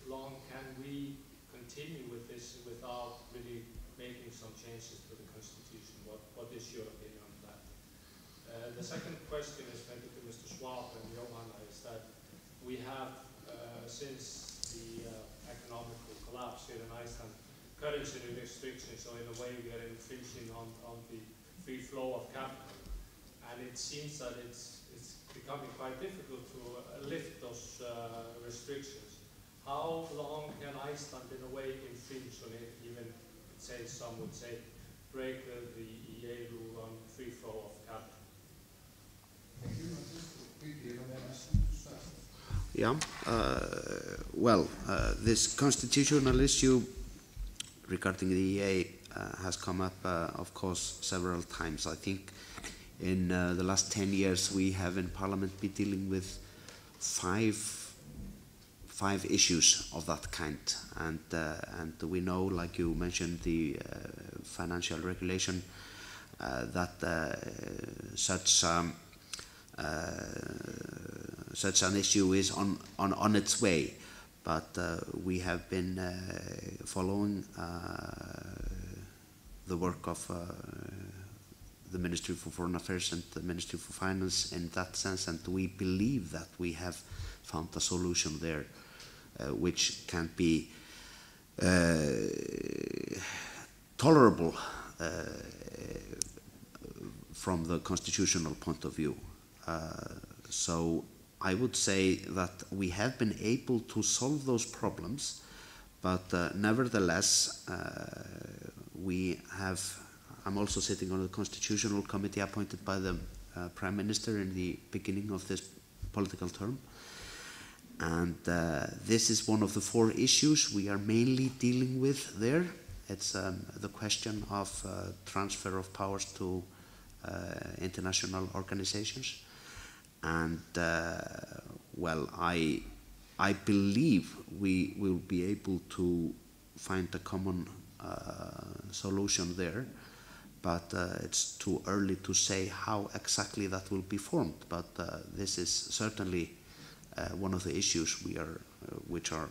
long can we continue with this without really making some changes to the constitution? What is your opinion on that? The second question is maybe to Mr. Schwab and Johanna, is that we have, since the economical collapse here in Iceland, currency restrictions, so in a way we are infringing on the free flow of capital. And it seems that it's becoming quite difficult to lift those restrictions. How long can Iceland, in a way, infringe on it, even, say, some would say, break the EEA rule on free flow of capital? Thank you. Yeah, well, this constitutional issue regarding the EEA has come up, of course, several times. I think in the last 10 years we have in Parliament been dealing with five issues of that kind, and we know, like you mentioned, the financial regulation, that such an issue is on its way, but we have been following the work of the Ministry for Foreign Affairs and the Ministry for Finance in that sense, and we believe that we have found a solution there which can be tolerable from the constitutional point of view. So I would say that we have been able to solve those problems, but nevertheless I'm also sitting on the Constitutional Committee appointed by the Prime Minister in the beginning of this political term, and this is one of the 4 issues we are mainly dealing with there. It's the question of transfer of powers to international organizations. And well, I believe we will be able to find a common solution there, but it's too early to say how exactly that will be formed. But this is certainly one of the issues which are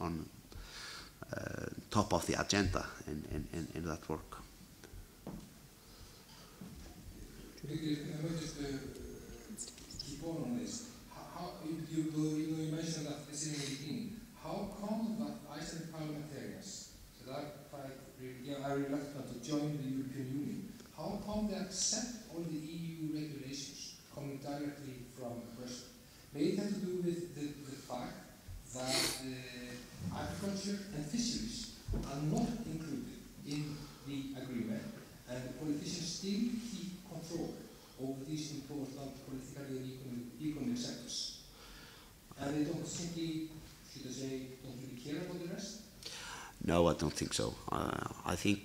on top of the agenda in that work. On this, you mentioned that this in the beginning. How come that Icelandic parliamentarians that are reluctant to join the European Union, how come they accept all the EU regulations coming directly from Brussels? May it have to do with the fact that agriculture and fisheries are not included in the agreement, and the politicians still keep control over these important political and economic sectors. And they don't simply, should I say, don't really care about the rest? No, I don't think so. I think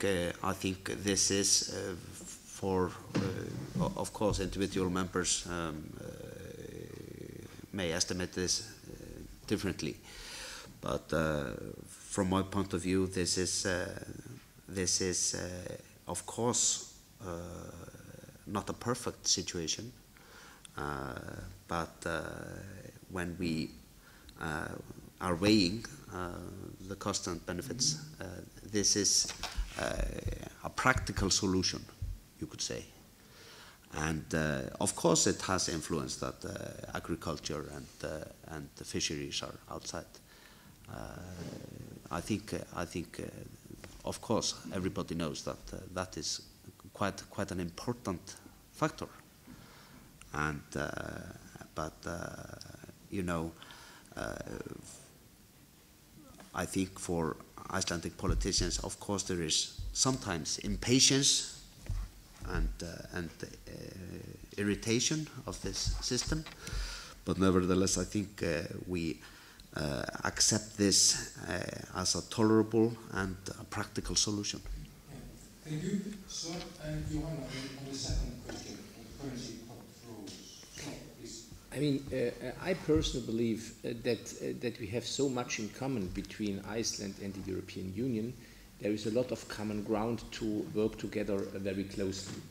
this is for, of course, individual members may estimate this differently, but from my point of view, this is of course not a perfect situation, but when we are weighing the costs and benefits, this is a practical solution, you could say. And of course it has influence that agriculture and the fisheries are outside. I think of course everybody knows that that is quite an important factor, and but you know, I think for Icelandic politicians, of course, there is sometimes impatience and irritation of this system, but nevertheless, I think we accept this as a tolerable and a practical solution. Thank you. Sir, and Johanna, on the second question, on currency flows. Please. I mean, I personally believe that we have so much in common between Iceland and the European Union. There is a lot of common ground to work together very closely.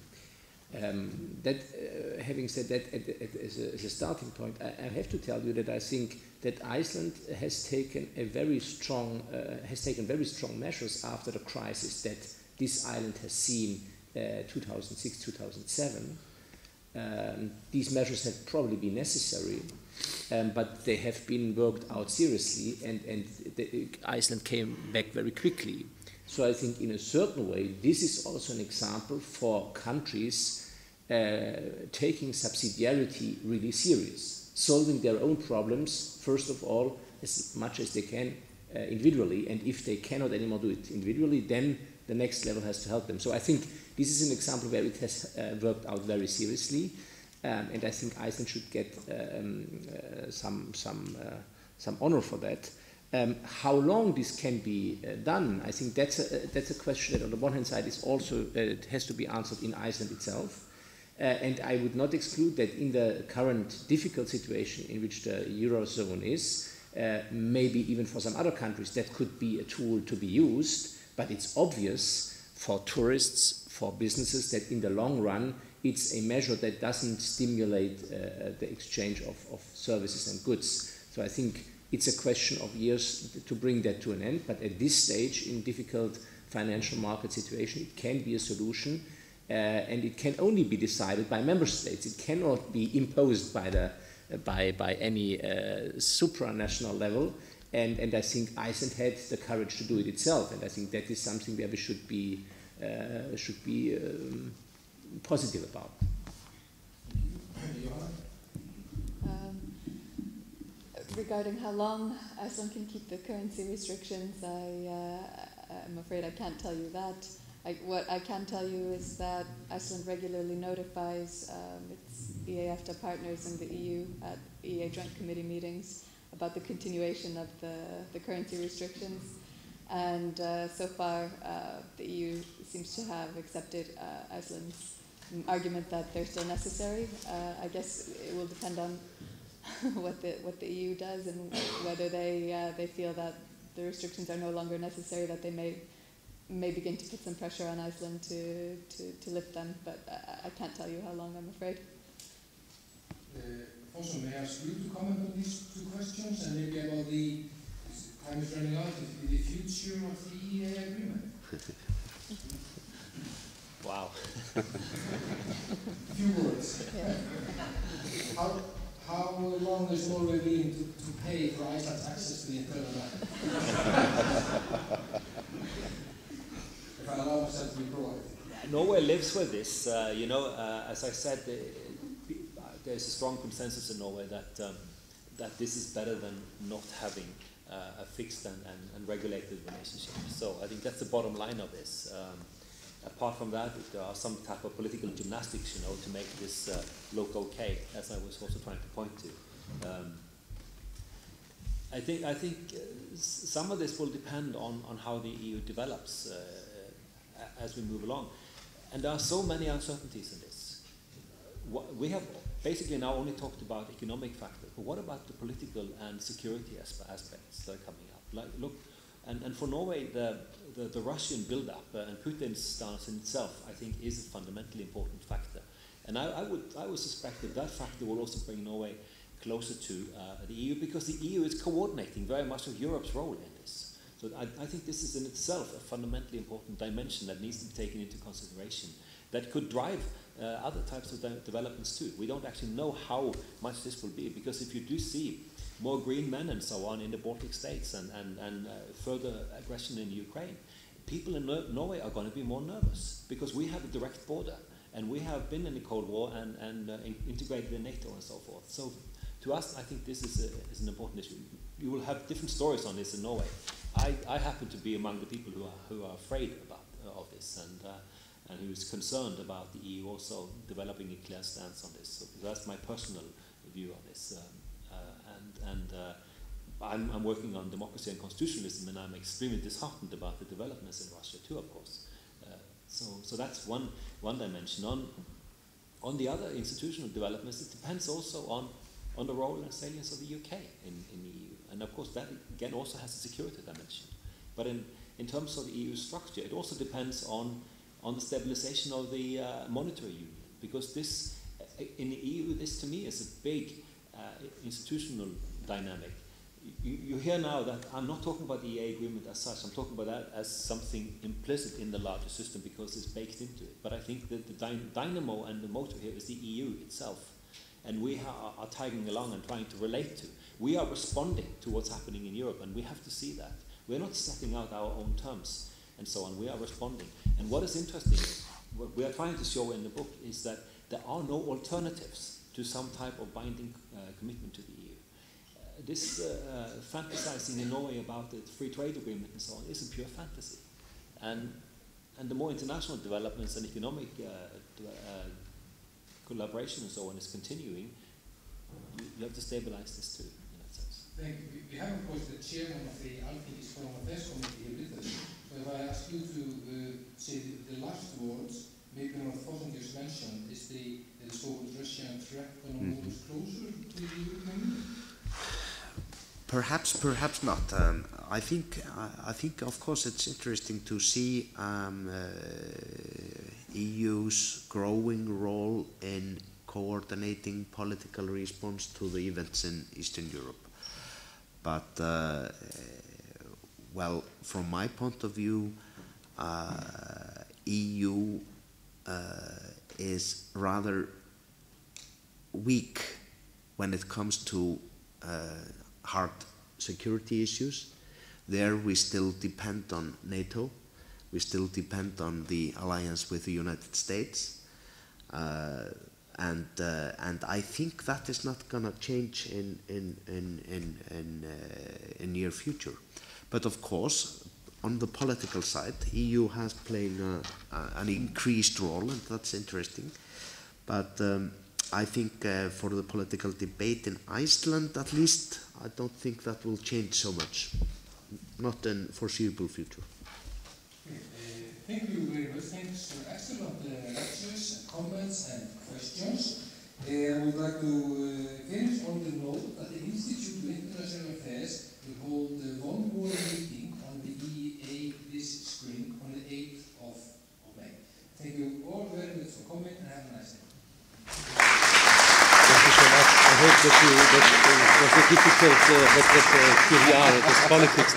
Having said that, as a starting point, I have to tell you that I think that Iceland has taken very strong measures after the crisis that this island has seen 2006-2007. These measures have probably been necessary, but they have been worked out seriously, and Iceland came back very quickly. So I think in a certain way, this is also an example for countries taking subsidiarity really serious, solving their own problems, first of all, as much as they can individually, and if they cannot anymore do it individually, then the next level has to help them. So I think this is an example where it has worked out very seriously, and I think Iceland should get some honor for that. How long this can be done, I think that's a question that on the one hand side is also it has to be answered in Iceland itself. And I would not exclude that in the current difficult situation in which the Eurozone is, maybe even for some other countries, that could be a tool to be used. But it's obvious for tourists, for businesses, that in the long run, it's a measure that doesn't stimulate the exchange of services and goods. So I think it's a question of years to bring that to an end. But at this stage, in difficult financial market situation, it can be a solution. And it can only be decided by member states. It cannot be imposed by any supranational level. And I think Iceland had the courage to do it itself. And I think that is something where we should be positive about. Regarding how long Iceland can keep the currency restrictions, I'm afraid I can't tell you that. What I can tell you is that Iceland regularly notifies its EA-EFTA partners in the EU at EA Joint Committee meetings about the continuation of the currency restrictions. And so far, the EU seems to have accepted Iceland's argument that they're still necessary. I guess it will depend on what the EU does and whether they feel that the restrictions are no longer necessary, that they may begin to put some pressure on Iceland to lift them, but I can't tell you how long, I'm afraid. Also, may I ask you to comment on these two questions and maybe about the time is running out, the future of the EEA agreement? Wow. A few words. Yeah. How long is Norway willing to pay for Iceland's access to the internal market? If I allow myself to be proactive. Norway lives with this. As I said, there's a strong consensus in Norway that this is better than not having a fixed and regulated relationship. So I think that's the bottom line of this. Apart from that, there are some type of political gymnastics, to make this look okay, as I was also trying to point to. I think some of this will depend on how the EU develops as we move along. And there are so many uncertainties in this. We have basically now only talked about economic factors, but what about the political and security aspects that are coming up? And for Norway, the Russian build-up and Putin's stance in itself, I think, is a fundamentally important factor. And I would suspect that factor will also bring Norway closer to the EU, because the EU is coordinating very much of Europe's role in this. So I think this is in itself a fundamentally important dimension that needs to be taken into consideration, that could drive other types of developments too. We don't actually know how much this will be, because if you do see more green men and so on in the Baltic states and further aggression in Ukraine, people in Norway are going to be more nervous, because we have a direct border and we have been in the Cold War and integrated in NATO and so forth. So to us, I think this is an important issue. You will have different stories on this in Norway. I happen to be among the people who are afraid of this and who is concerned about the EU also developing a clear stance on this. So that's my personal view on this. I'm working on democracy and constitutionalism, and I'm extremely disheartened about the developments in Russia too, of course. So that's one dimension. On the other institutional developments, it depends also on the role and salience of the UK in the EU. And of course that again also has a security dimension. But in terms of the EU structure, it also depends on the stabilization of the monetary union. Because this, in the EU, this to me is a big institutional dynamic. You hear now that I'm not talking about the EEA agreement as such, I'm talking about that as something implicit in the larger system because it's baked into it. But I think that the dynamo and the motor here is the EU itself. And we are tagging along and trying to relate to. We are responding to what's happening in Europe, and we have to see that. We're not setting out our own terms and so on, we are responding. And what is interesting, what we are trying to show in the book is that there are no alternatives to some type of binding commitment to the EU. This fantasizing in Norway about the free trade agreement and so on is a pure fantasy. And the more international developments and economic collaboration and so on is continuing, you have to stabilize this too, in that sense. Thank you. We have, of course, the chairman of the Alþingis Foreign Affairs Committee here with us. So if I ask you to say the last words, maybe one of the things you just mentioned is the so-called Russian threat going to move us closer to the European Union? Perhaps not. I think, of course, it's interesting to see EU's growing role in coordinating political response to the events in Eastern Europe. But, well, from my point of view, EU is rather weak when it comes to hard security issues. There we still depend on NATO. We still depend on the alliance with the United States. And I think that is not going to change in near future. But of course, on the political side, EU has played an increased role, and that's interesting. But I think for the political debate in Iceland, at least, I don't think that will change so much, not in foreseeable future. Thank you very much. Thanks for excellent lectures, comments, and questions. I would like to finish on the note that the Institute of International Affairs will hold one more meeting on the EEA this spring on the 8th of May. Thank you all very much for coming, and have a nice day. Thank you so much. I hope that was a difficult but trivial, because politics